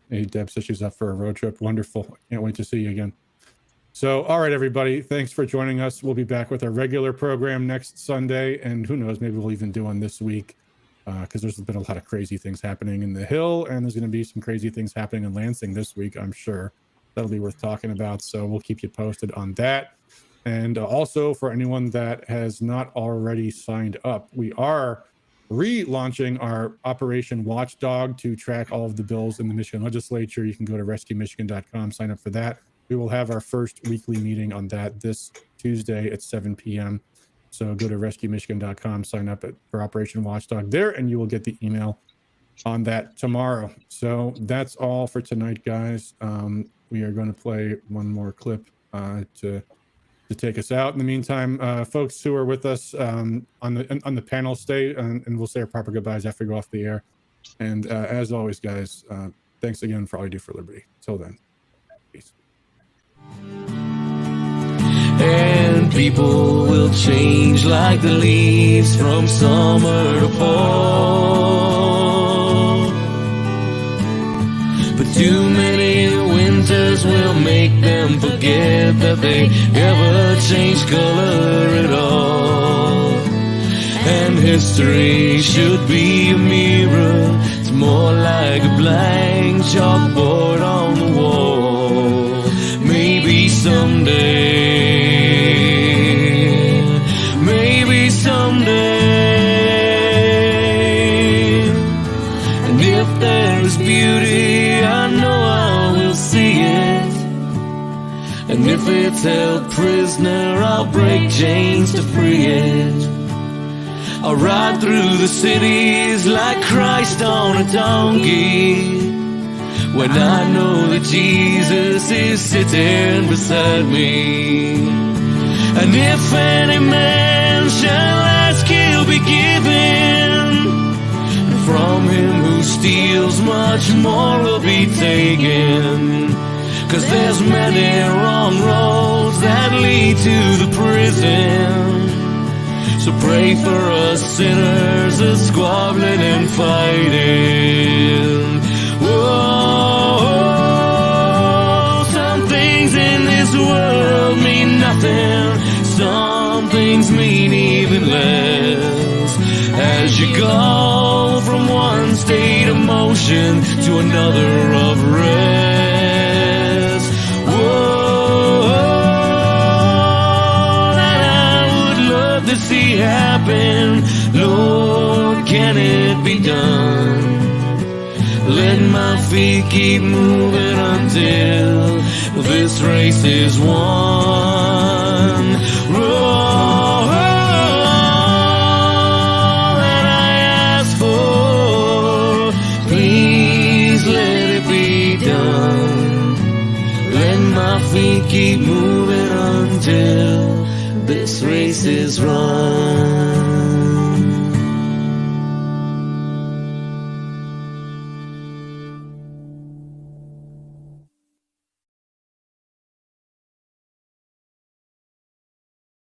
[SPEAKER 2] hey, Deb says she's up for a road trip. Wonderful. Can't wait to see you again. So, all right, everybody, thanks for joining us. We'll be back with our regular program next Sunday, and who knows, maybe we'll even do one this week, because there's been a lot of crazy things happening in the Hill, and there's going to be some crazy things happening in Lansing this week, I'm sure. That'll be worth talking about, so we'll keep you posted on that. And also, for anyone that has not already signed up, we are relaunching our Operation Watchdog to track all of the bills in the Michigan legislature. You can go to rescuemichigan.com, sign up for that. We will have our first weekly meeting on that this Tuesday at 7 p.m. So go to rescuemichigan.com, sign up for Operation Watchdog there, and you will get the email on that tomorrow. So that's all for tonight, guys. We are going to play one more clip to take us out. In the meantime, folks who are with us on the panel, stay and we'll say our proper goodbyes after we go off the air. And as always, guys, thanks again for all you do for liberty. Till then, peace.
[SPEAKER 11] And people will change like the leaves from summer to fall. But too many winters will make them forget that they ever changed color at all. And history should be a mirror. It's more like a blank chalkboard on the wall. Maybe someday, and if there is beauty, I know I will see it. And if it's held prisoner, I'll break chains to free it. I'll ride through the cities like Christ on a donkey, when I know that Jesus is sitting beside me. And if any man shall ask, he'll be given, and from him who steals much more will be taken. 'Cause there's many wrong roads that lead to the prison. So pray for us sinners that's squabbling and fighting. Whoa, some things in this world mean nothing. Some things mean even less. As you go from one state of motion to another of rest. Whoa, that I would love to see happen. Lord, can it be done? Let my feet keep moving until this race is won. All that I ask for, please let it be done. Let my feet keep moving until this race is run.